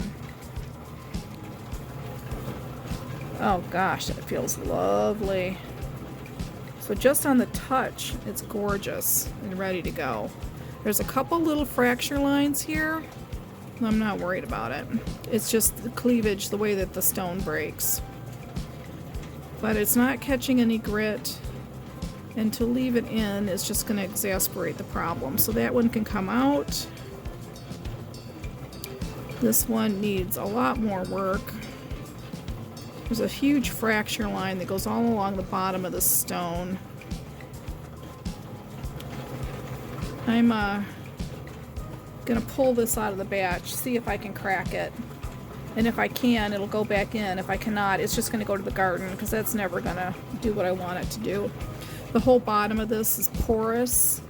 Oh gosh, that feels lovely. So just on the touch, it's gorgeous and ready to go. There's a couple little fracture lines here. I'm not worried about it. It's just the cleavage, the way that the stone breaks. But it's not catching any grit, and to leave it in is just going to exasperate the problem. So that one can come out. This one needs a lot more work. There's a huge fracture line that goes all along the bottom of the stone. I'm gonna pull this out of the batch, see if I can crack it. And if I can, it'll go back in. If I cannot, it's just gonna go to the garden because that's never gonna do what I want it to do. The whole bottom of this is porous,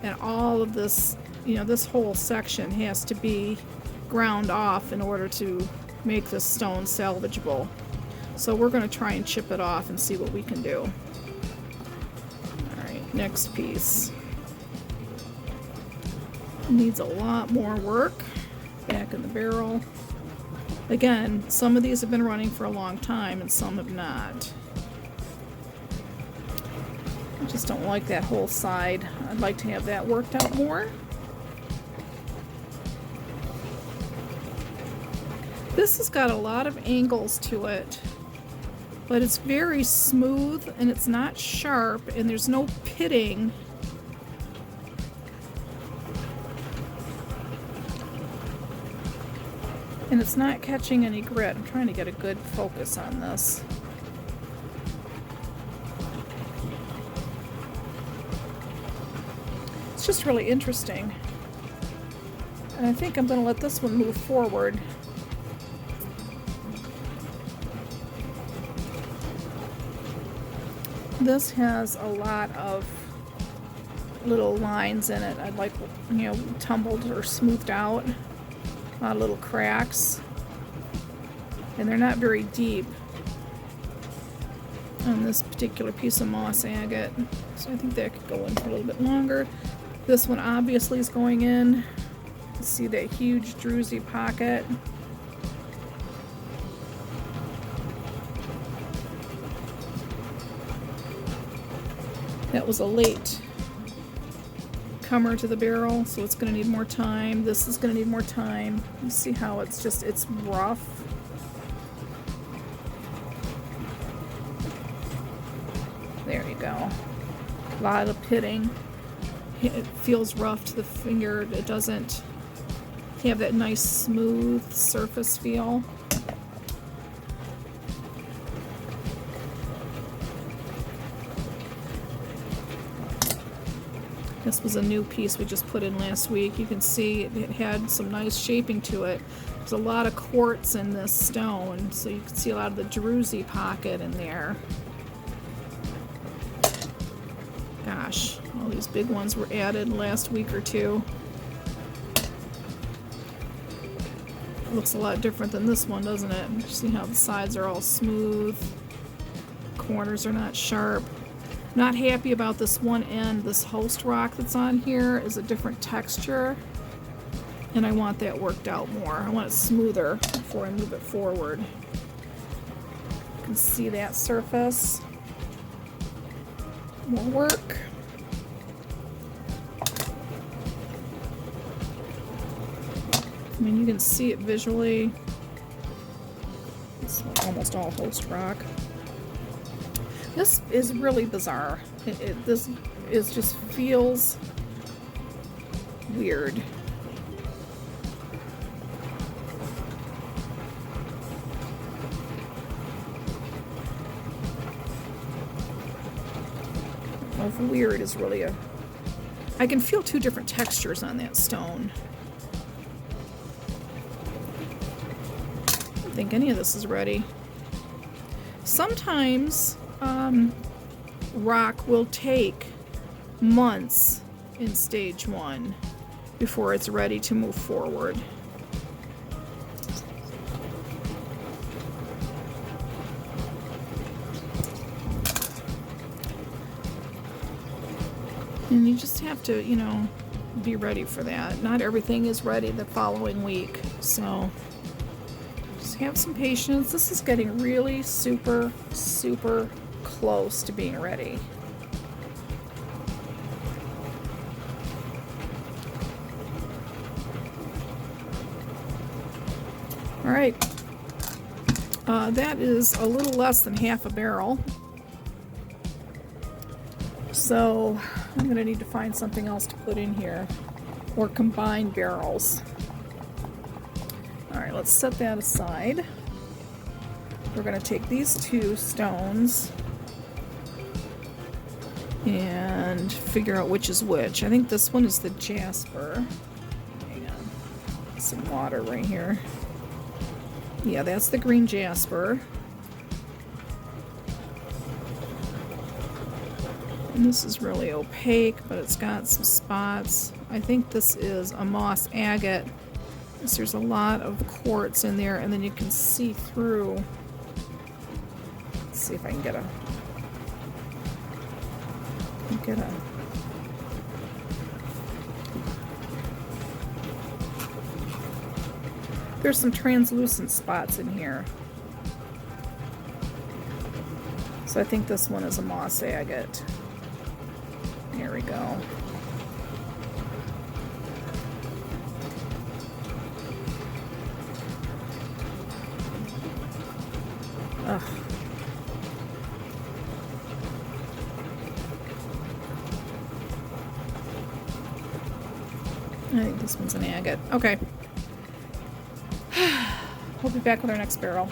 and all of this, you know, this whole section has to be ground off in order to make this stone salvageable. So we're gonna try and chip it off and see what we can do. Alright, next piece. Needs a lot more work back in the barrel. Again, some of these have been running for a long time and some have not. I just don't like that whole side. I'd like to have that worked out more. This has got a lot of angles to it, but it's very smooth and it's not sharp and there's no pitting. And it's not catching any grit. I'm trying to get a good focus on this. It's just really interesting. And I think I'm going to let this one move forward. This has a lot of little lines in it. I'd like, you know, tumbled or smoothed out. A lot of little cracks. And they're not very deep on this particular piece of moss agate. So I think that could go in for a little bit longer. This one obviously is going in. See that huge druzy pocket. That was a late comer to the barrel, so it's going to need more time. This is going to need more time. You see how it's rough. There you go. A lot of pitting. It feels rough to the finger. It doesn't have that nice smooth surface feel. This was a new piece we just put in last week. You can see it had some nice shaping to it. There's a lot of quartz in this stone, so you can see a lot of the druzy pocket in there. Gosh, all these big ones were added last week or two. It looks a lot different than this one, doesn't it? You see how the sides are all smooth, corners are not sharp. Not happy about this one end. This host rock that's on here is a different texture, and I want that worked out more. I want it smoother before I move it forward. You can see that surface. More work. I mean, you can see it visually. It's almost all host rock. This is really bizarre. This just feels weird. If weird is really a... I can feel two different textures on that stone. I don't think any of this is ready. Sometimes rock will take months in stage 1 before it's ready to move forward. And you just have to, you know, be ready for that. Not everything is ready the following week, so just have some patience. This is getting really super, super close to being ready. All right, that is a little less than half a barrel. So I'm going to need to find something else to put in here, or combine barrels. All right, let's set that aside. We're going to take these two stones and figure out which is which. I think this one is the Jasper. Hang on. Some water right here. Yeah, that's the green Jasper. And this is really opaque, but it's got some spots. I think this is a moss agate. There's a lot of quartz in there, and then you can see through. Let's see if I can get a... There's some translucent spots in here. So I think this one is a moss agate. There we go. Ugh. I think this one's an agate. Okay. We'll be back with our next barrel.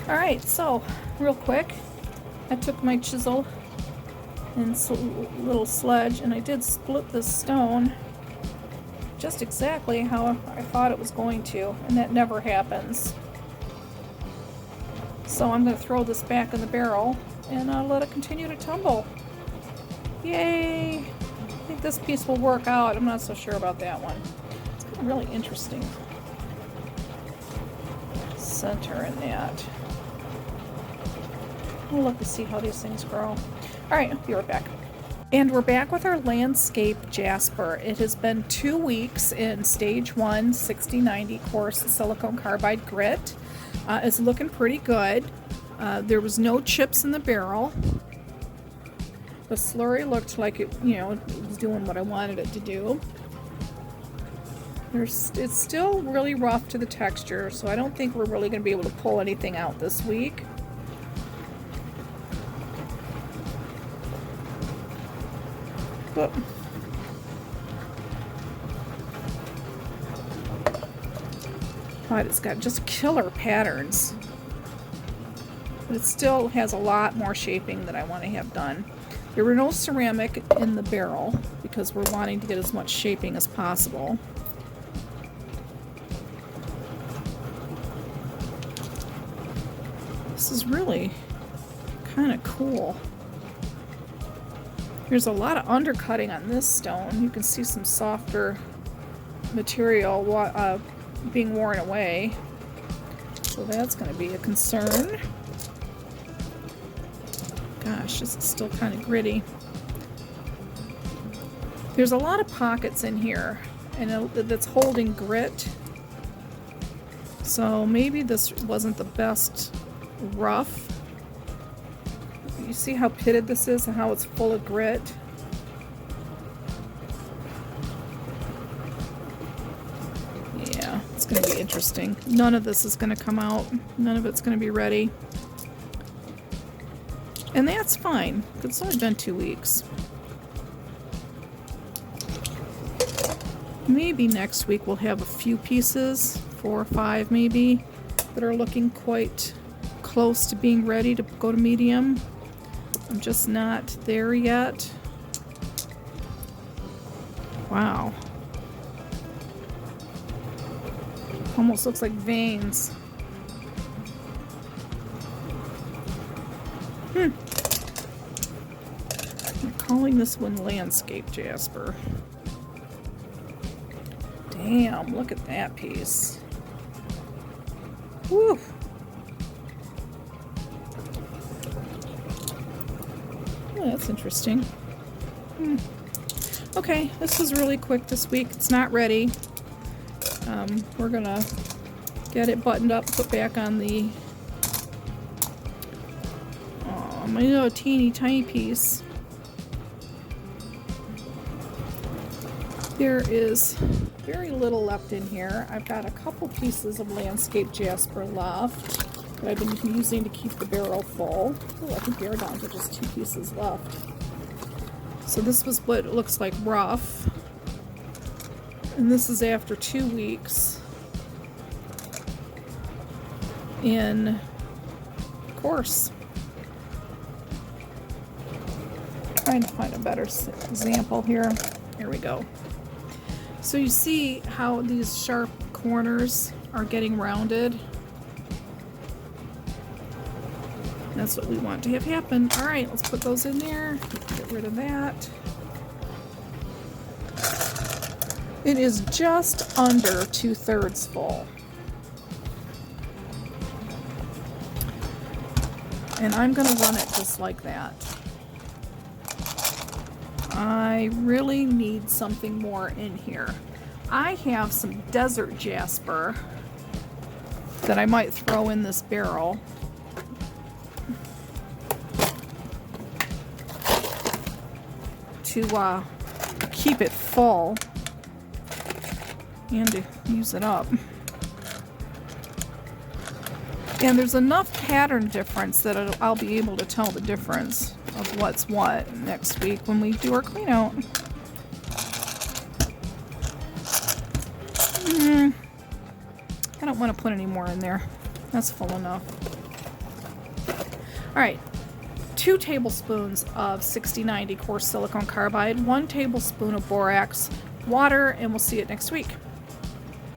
Alright, so, real quick, I took my chisel and little sledge, and I did split this stone just exactly how I thought it was going to, and that never happens. So I'm going to throw this back in the barrel and let it continue to tumble. Yay! I think this piece will work out. I'm not so sure about that one. It's kind of really interesting. Center in that. We'll look to see how these things grow. Alright, I'll be right back. And we're back with our landscape Jasper. It has been 2 weeks in stage 1, 6090 coarse silicone carbide grit. It's looking pretty good. There was no chips in the barrel. The slurry looked like it, it was doing what I wanted it to do. It's still really rough to the texture, so I don't think we're really going to be able to pull anything out this week. But it's got just killer patterns. But it still has a lot more shaping that I want to have done. There were no ceramic in the barrel because we're wanting to get as much shaping as possible. This is really kind of cool. There's a lot of undercutting on this stone. You can see some softer material being worn away. So that's going to be a concern. Gosh, this is still kind of gritty. There's a lot of pockets in here, and that's holding grit. So maybe this wasn't the best rough. You see how pitted this is and how it's full of grit? Yeah, it's going to be interesting. None of this is going to come out. None of it's going to be ready. And that's fine. It's only been 2 weeks. Maybe next week we'll have a few pieces, 4 or 5 maybe, that are looking quite close to being ready to go to medium. I'm just not there yet. Wow. Almost looks like veins. I'm calling this one Landscape Jasper. Damn, look at that piece. Woo! Oh, that's interesting. Okay, this was really quick this week. It's not ready. We're gonna get it buttoned up, put back on the my little teeny tiny piece. There is very little left in here. I've got a couple pieces of Landscape Jasper left that I've been using to keep the barrel full. Oh, I think we are down to just 2 pieces left. So this was what it looks like rough. And this is after 2 weeks in coarse. Trying to find a better example here. Here we go. So you see how these sharp corners are getting rounded? That's what we want to have happen. All right, let's put those in there. Get rid of that. It is just under 2/3 full. And I'm going to run it just like that. I really need something more in here. I have some desert jasper that I might throw in this barrel. To keep it full and to use it up. And there's enough pattern difference that I'll be able to tell the difference of what's what next week when we do our clean out. I don't want to put any more in there. That's full enough. Alright, 2 tablespoons of 6090 coarse silicone carbide, 1 tablespoon of borax, water, and we'll see it next week.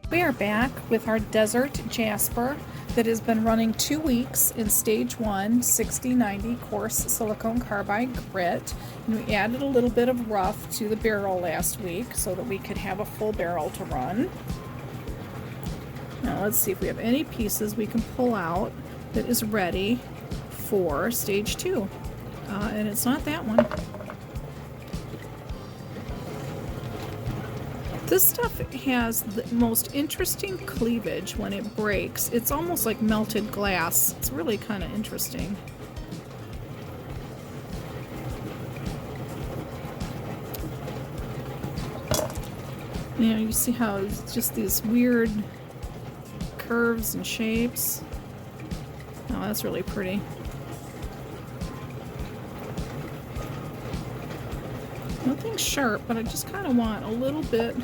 We are back with our desert Jasper that has been running 2 weeks in stage 1 6090 coarse silicone carbide grit, and we added a little bit of rough to the barrel last week so that we could have a full barrel to run. Now let's see if we have any pieces we can pull out that is ready for stage 2, and it's not that one. This stuff has the most interesting cleavage when it breaks. It's almost like melted glass. It's really kind of interesting. You know, you see how it's just these weird curves and shapes. Oh, that's really pretty. Nothing sharp, but I just kind of want a little bit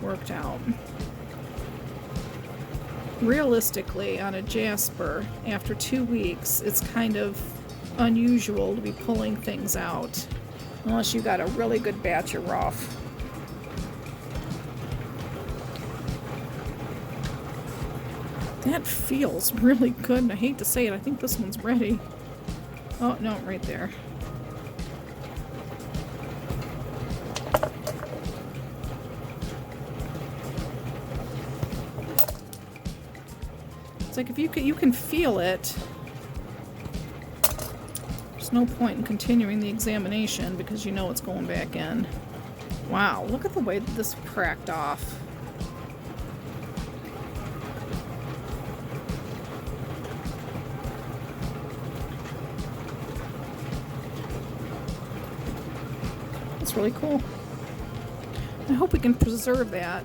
worked out. Realistically, on a Jasper, after 2 weeks, it's kind of unusual to be pulling things out, unless you got a really good batch of rough. That feels really good, and I hate to say it, I think this one's ready. Oh, no, right there. It's like if you can feel it, there's no point in continuing the examination because you know it's going back in. Wow, look at the way that this cracked off. That's really cool. I hope we can preserve that.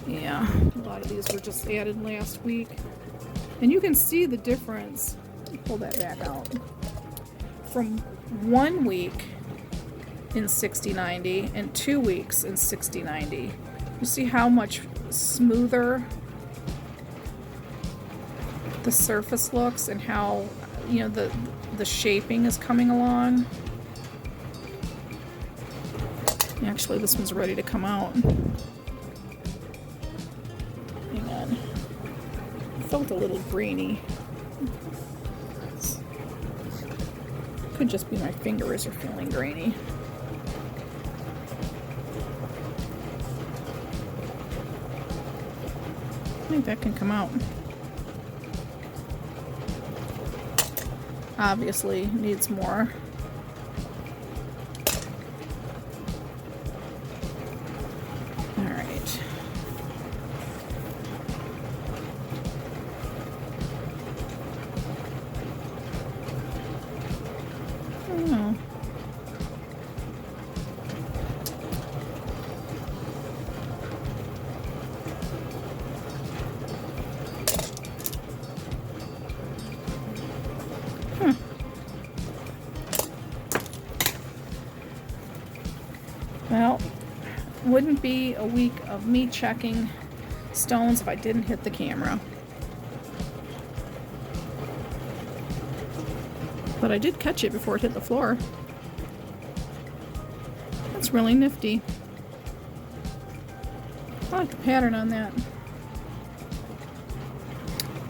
Yeah, a lot of these were just added last week. And you can see the difference. Pull that back out. From 1 week in 6090 and 2 weeks in 6090. You see how much smoother the surface looks and how, you know, the shaping is coming along. Actually, this one's ready to come out. Hang on. It felt a little grainy. Could just be my fingers are feeling grainy. I think that can come out. Obviously needs more. All right. Oh. Well, wouldn't be a week of me checking stones if I didn't hit the camera. But I did catch it before it hit the floor. That's really nifty. I like the pattern on that.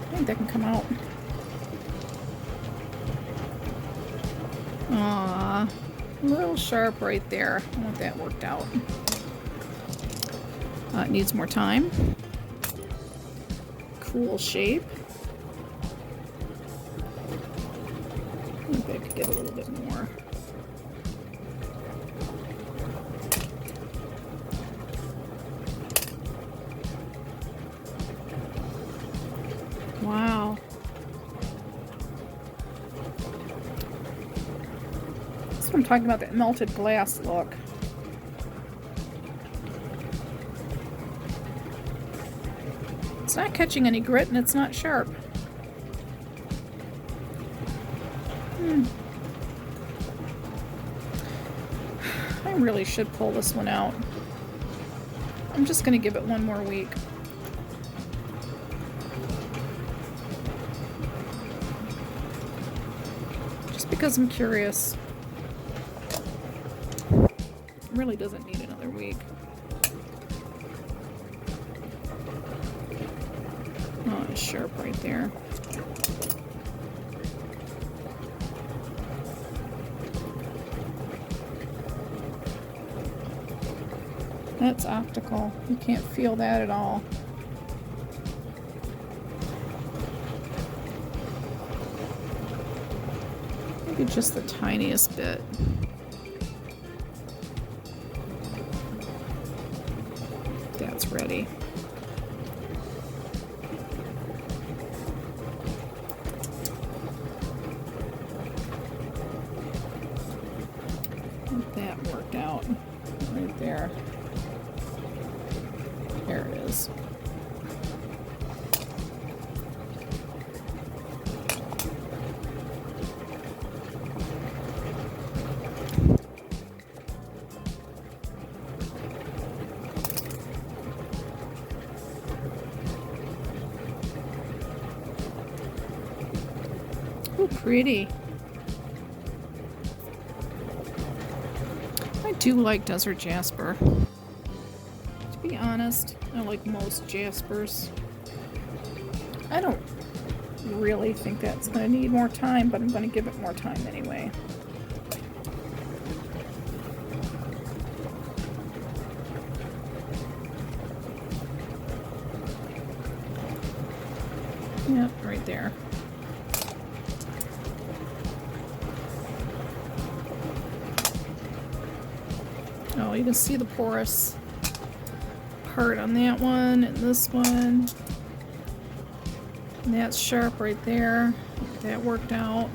I think that can come out. Aww. A little sharp right there. I want that worked out. It needs more time. Cool shape. I think I could get a little bit more. Wow. That's what I'm talking about, that melted glass look. It's not catching any grit and it's not sharp. I really should pull this one out. I'm just going to give it one more week. Just because I'm curious. It really doesn't need another week. Oh, it's sharp right there. That's optical. You can't feel that at all. Maybe just the tiniest bit. That's ready. That worked out right there. There it is. Ooh, pretty. I do like Desert Jasper. To be honest, I like most Jaspers. I don't really think that's going to need more time, but I'm going to give it more time anyway. Yep, right there. Oh, you can see the porous part on that one and this one. And that's sharp right there. That worked out.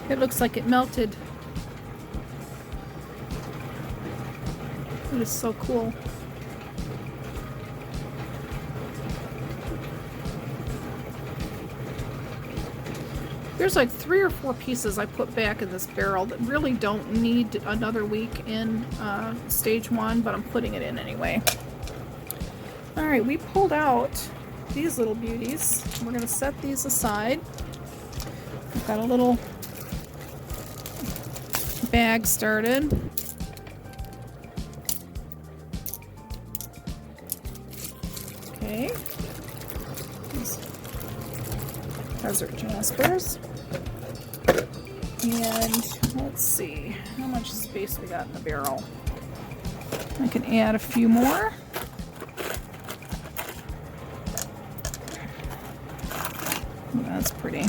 It looks like it melted. It is so cool. There's like 3 or 4 pieces I put back in this barrel that really don't need another week in stage 1, but I'm putting it in anyway. Alright, we pulled out these little beauties. We're going to set these aside. We've got a little bag started. Okay. These Desert Jaspers. And let's see how much space we got in the barrel. I can add a few more. Ooh, that's pretty.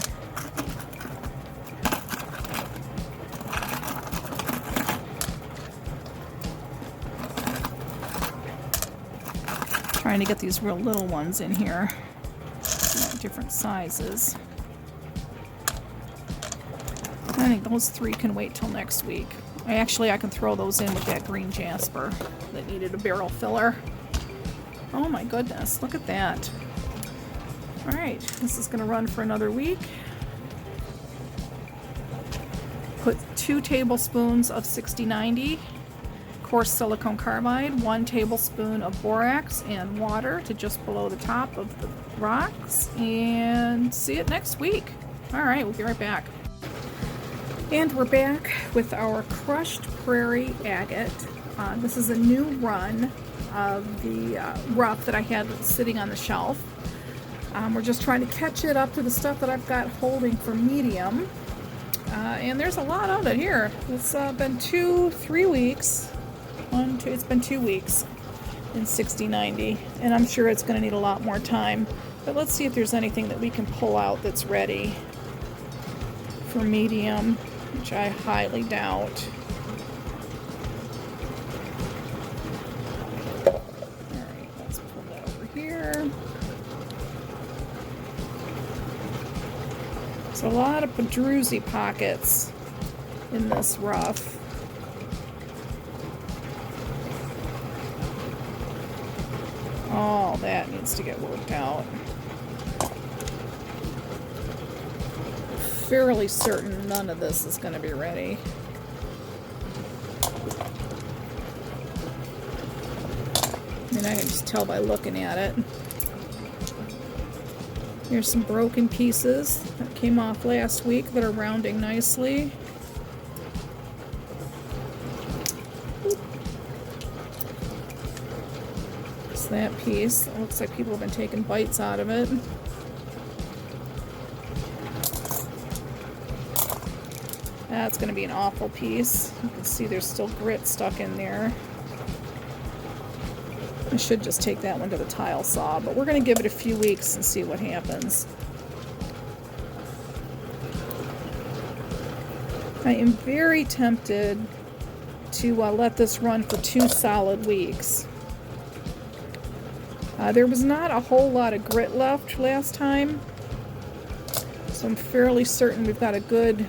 Trying to get these real little ones in here. Different sizes. I think those 3 can wait till next week. I can throw those in with that green Jasper that needed a barrel filler. Oh my goodness, look at that. Alright, this is going to run for another week. Put 2 tablespoons of 6090 coarse silicone carbide, 1 tablespoon of borax, and water to just below the top of the rocks, and see it next week. Alright, we'll be right back. And we're back with our crushed Prairie agate. This is a new run of the rough that I had sitting on the shelf. We're just trying to catch it up to the stuff that I've got holding for medium. And there's a lot of it here. It's been 3 weeks. It's been 2 weeks in 6090, and I'm sure it's going to need a lot more time. But let's see if there's anything that we can pull out that's ready for medium, which I highly doubt. Alright, let's pull that over here. There's a lot of Padruzzi pockets in this rough. All that needs to get worked out. fairly certain none of this is going to be ready. I mean, I can just tell by looking at it. Here's some broken pieces that came off last week that are rounding nicely. It's that piece. It looks like people have been taking bites out of it. That's going to be an awful piece. You can see there's still grit stuck in there. I should just take that one to the tile saw, but we're going to give it a few weeks and see what happens. I am very tempted to let this run for 2 solid weeks. There was not a whole lot of grit left last time, so I'm fairly certain we've got a good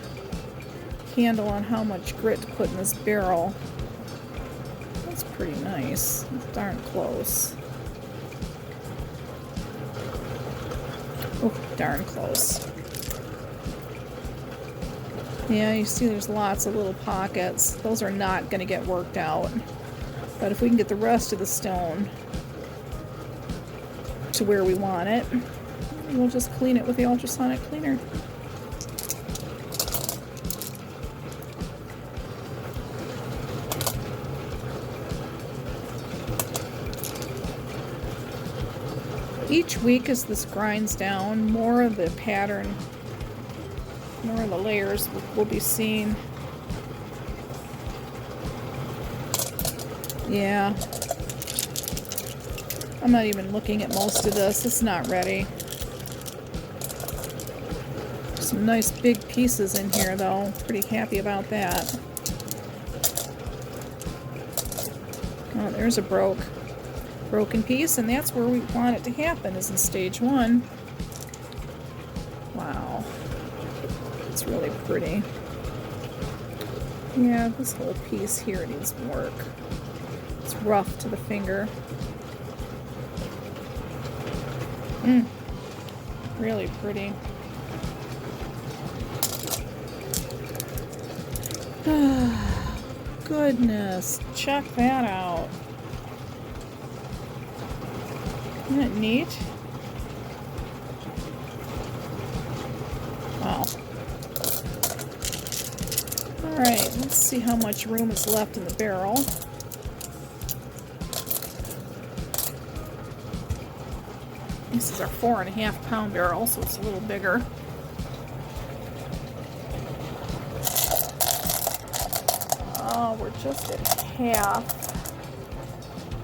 handle on how much grit to put in this barrel. That's pretty nice. That's darn close. Oh, darn close. Yeah, you see there's lots of little pockets. Those are not going to get worked out. But if we can get the rest of the stone to where we want it, we'll just clean it with the ultrasonic cleaner. Each week as this grinds down, more of the pattern, more of the layers will be seen. Yeah. I'm not even looking at most of this. It's not ready. Some nice big pieces in here though. Pretty happy about that. Oh, there's a broken piece, and that's where we want it to happen, is in stage 1. Wow. It's really pretty. Yeah, this whole piece here needs work. It's rough to the finger. Really pretty. Goodness, check that out. Isn't it neat? Wow. Alright, let's see how much room is left in the barrel. This is our 4.5 pound barrel, so it's a little bigger. Oh, we're just at half.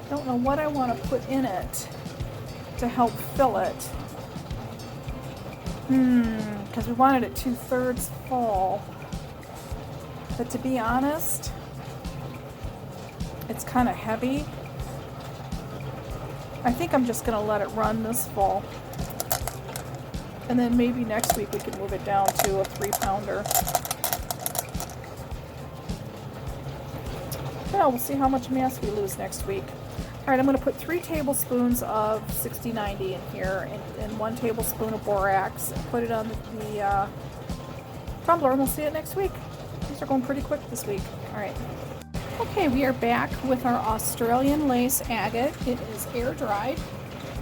Don't know what I want to put in it to help fill it. Because we wanted it 2/3 full. But to be honest, it's kind of heavy. I think I'm just going to let it run this full. And then maybe next week we can move it down to a 3-pounder. Yeah, we'll see how much mass we lose next week. Alright, I'm going to put 3 tablespoons of 6090 in here and 1 tablespoon of borax and put it on the tumbler, and we'll see it next week. These are going pretty quick this week. Alright. Okay, we are back with our Australian lace agate. It is air dried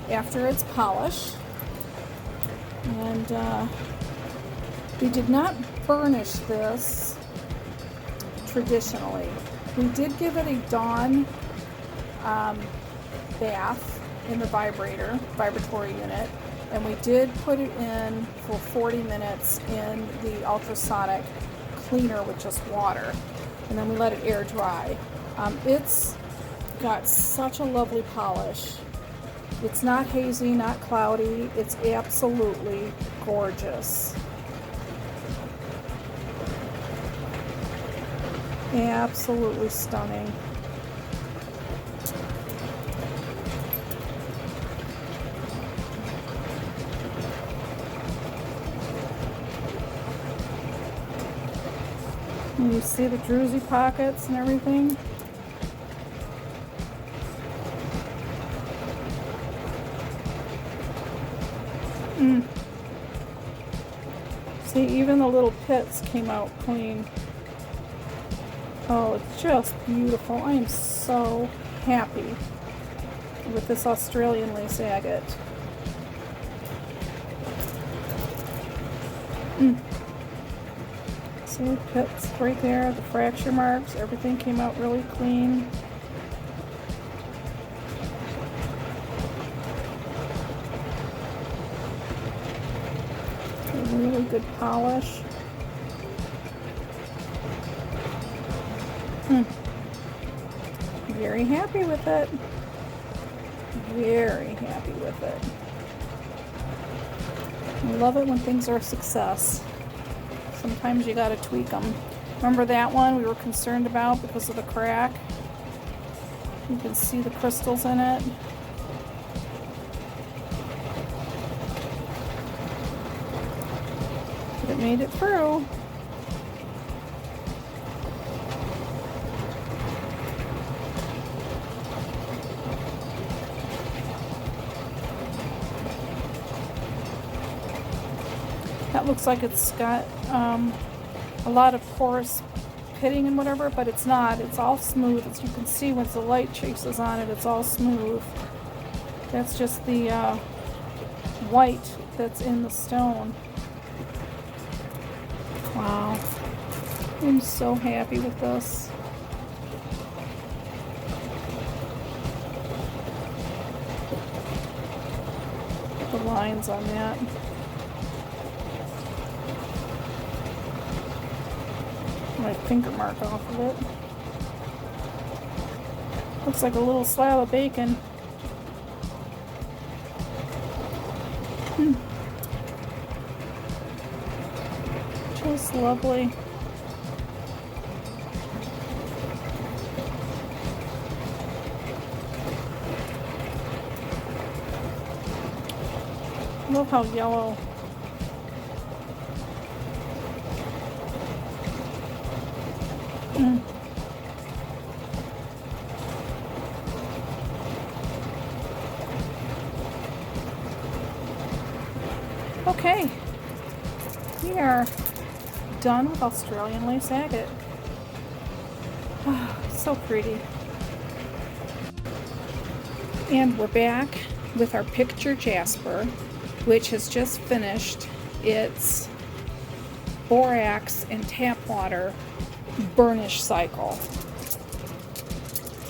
after its polish. And we did not burnish this traditionally. We did give it a dawn bath in the vibratory unit, and we did put it in for 40 minutes in the ultrasonic cleaner with just water, and then we let it air dry. It's got such a lovely polish. It's not hazy, not cloudy. It's absolutely gorgeous. Absolutely stunning. And you see the druzy pockets and everything? See, even the little pits came out clean. Oh, it's just beautiful. I am so happy with this Australian lace agate. See the pits right there, the fracture marks, everything came out really clean. A really good polish. Very happy with it. Very happy with it. I love it when things are a success. Sometimes you gotta tweak them. Remember that one we were concerned about because of the crack? You can see the crystals in it. But it made it through. That looks like it's got a lot of porous pitting and whatever, but it's not. It's all smooth. As you can see, once the light chases on it, it's all smooth. That's just the white that's in the stone. Wow. I'm so happy with this. The lines on that. My finger mark off of it. Looks like a little slab of bacon. Just lovely. Love how yellow. Okay, we are done with Australian lace agate. Oh, so pretty. And we're back with our picture Jasper, which has just finished its borax and tap water burnish cycle.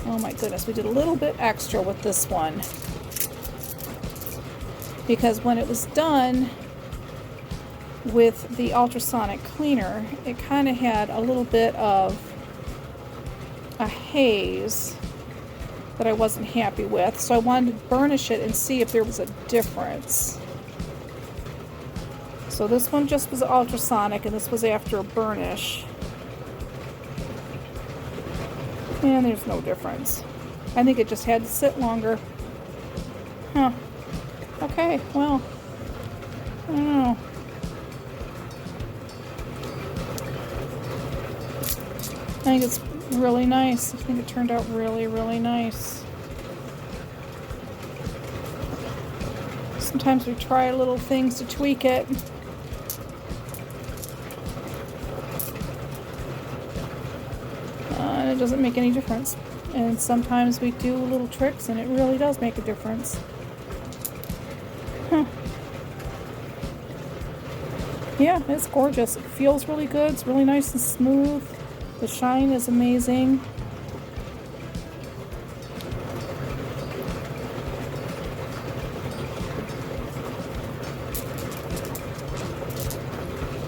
Oh my goodness, we did a little bit extra with this one because when it was done with the ultrasonic cleaner, it kind of had a little bit of a haze that I wasn't happy with, so I wanted to burnish it and see if there was a difference. So this one just was ultrasonic and this was after a burnish. And there's no difference. I think it just had to sit longer. Huh. Okay, well, I don't know. I think it's really nice. I think it turned out really, really nice. Sometimes we try little things to tweak it. And it doesn't make any difference. And sometimes we do little tricks and it really does make a difference. Huh. Yeah, it's gorgeous. It feels really good. It's really nice and smooth. The shine is amazing.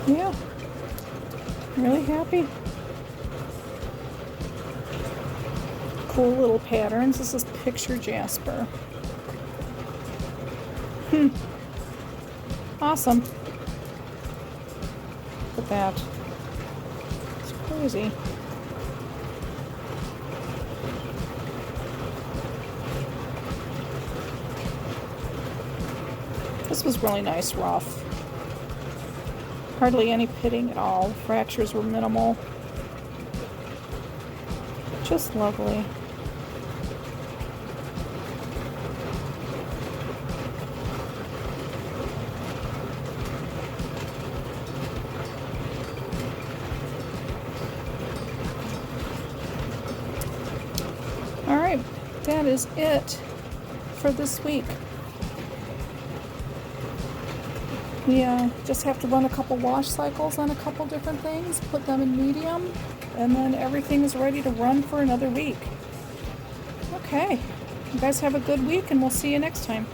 Yeah, really happy. Cool little patterns. This is picture Jasper. Awesome. Look at that. It's crazy. This was really nice rough. Hardly any pitting at all. Fractures were minimal. Just lovely. that is it for this week. We just have to run a couple wash cycles on a couple different things, put them in medium, and then everything is ready to run for another week. Okay, you guys have a good week, and we'll see you next time.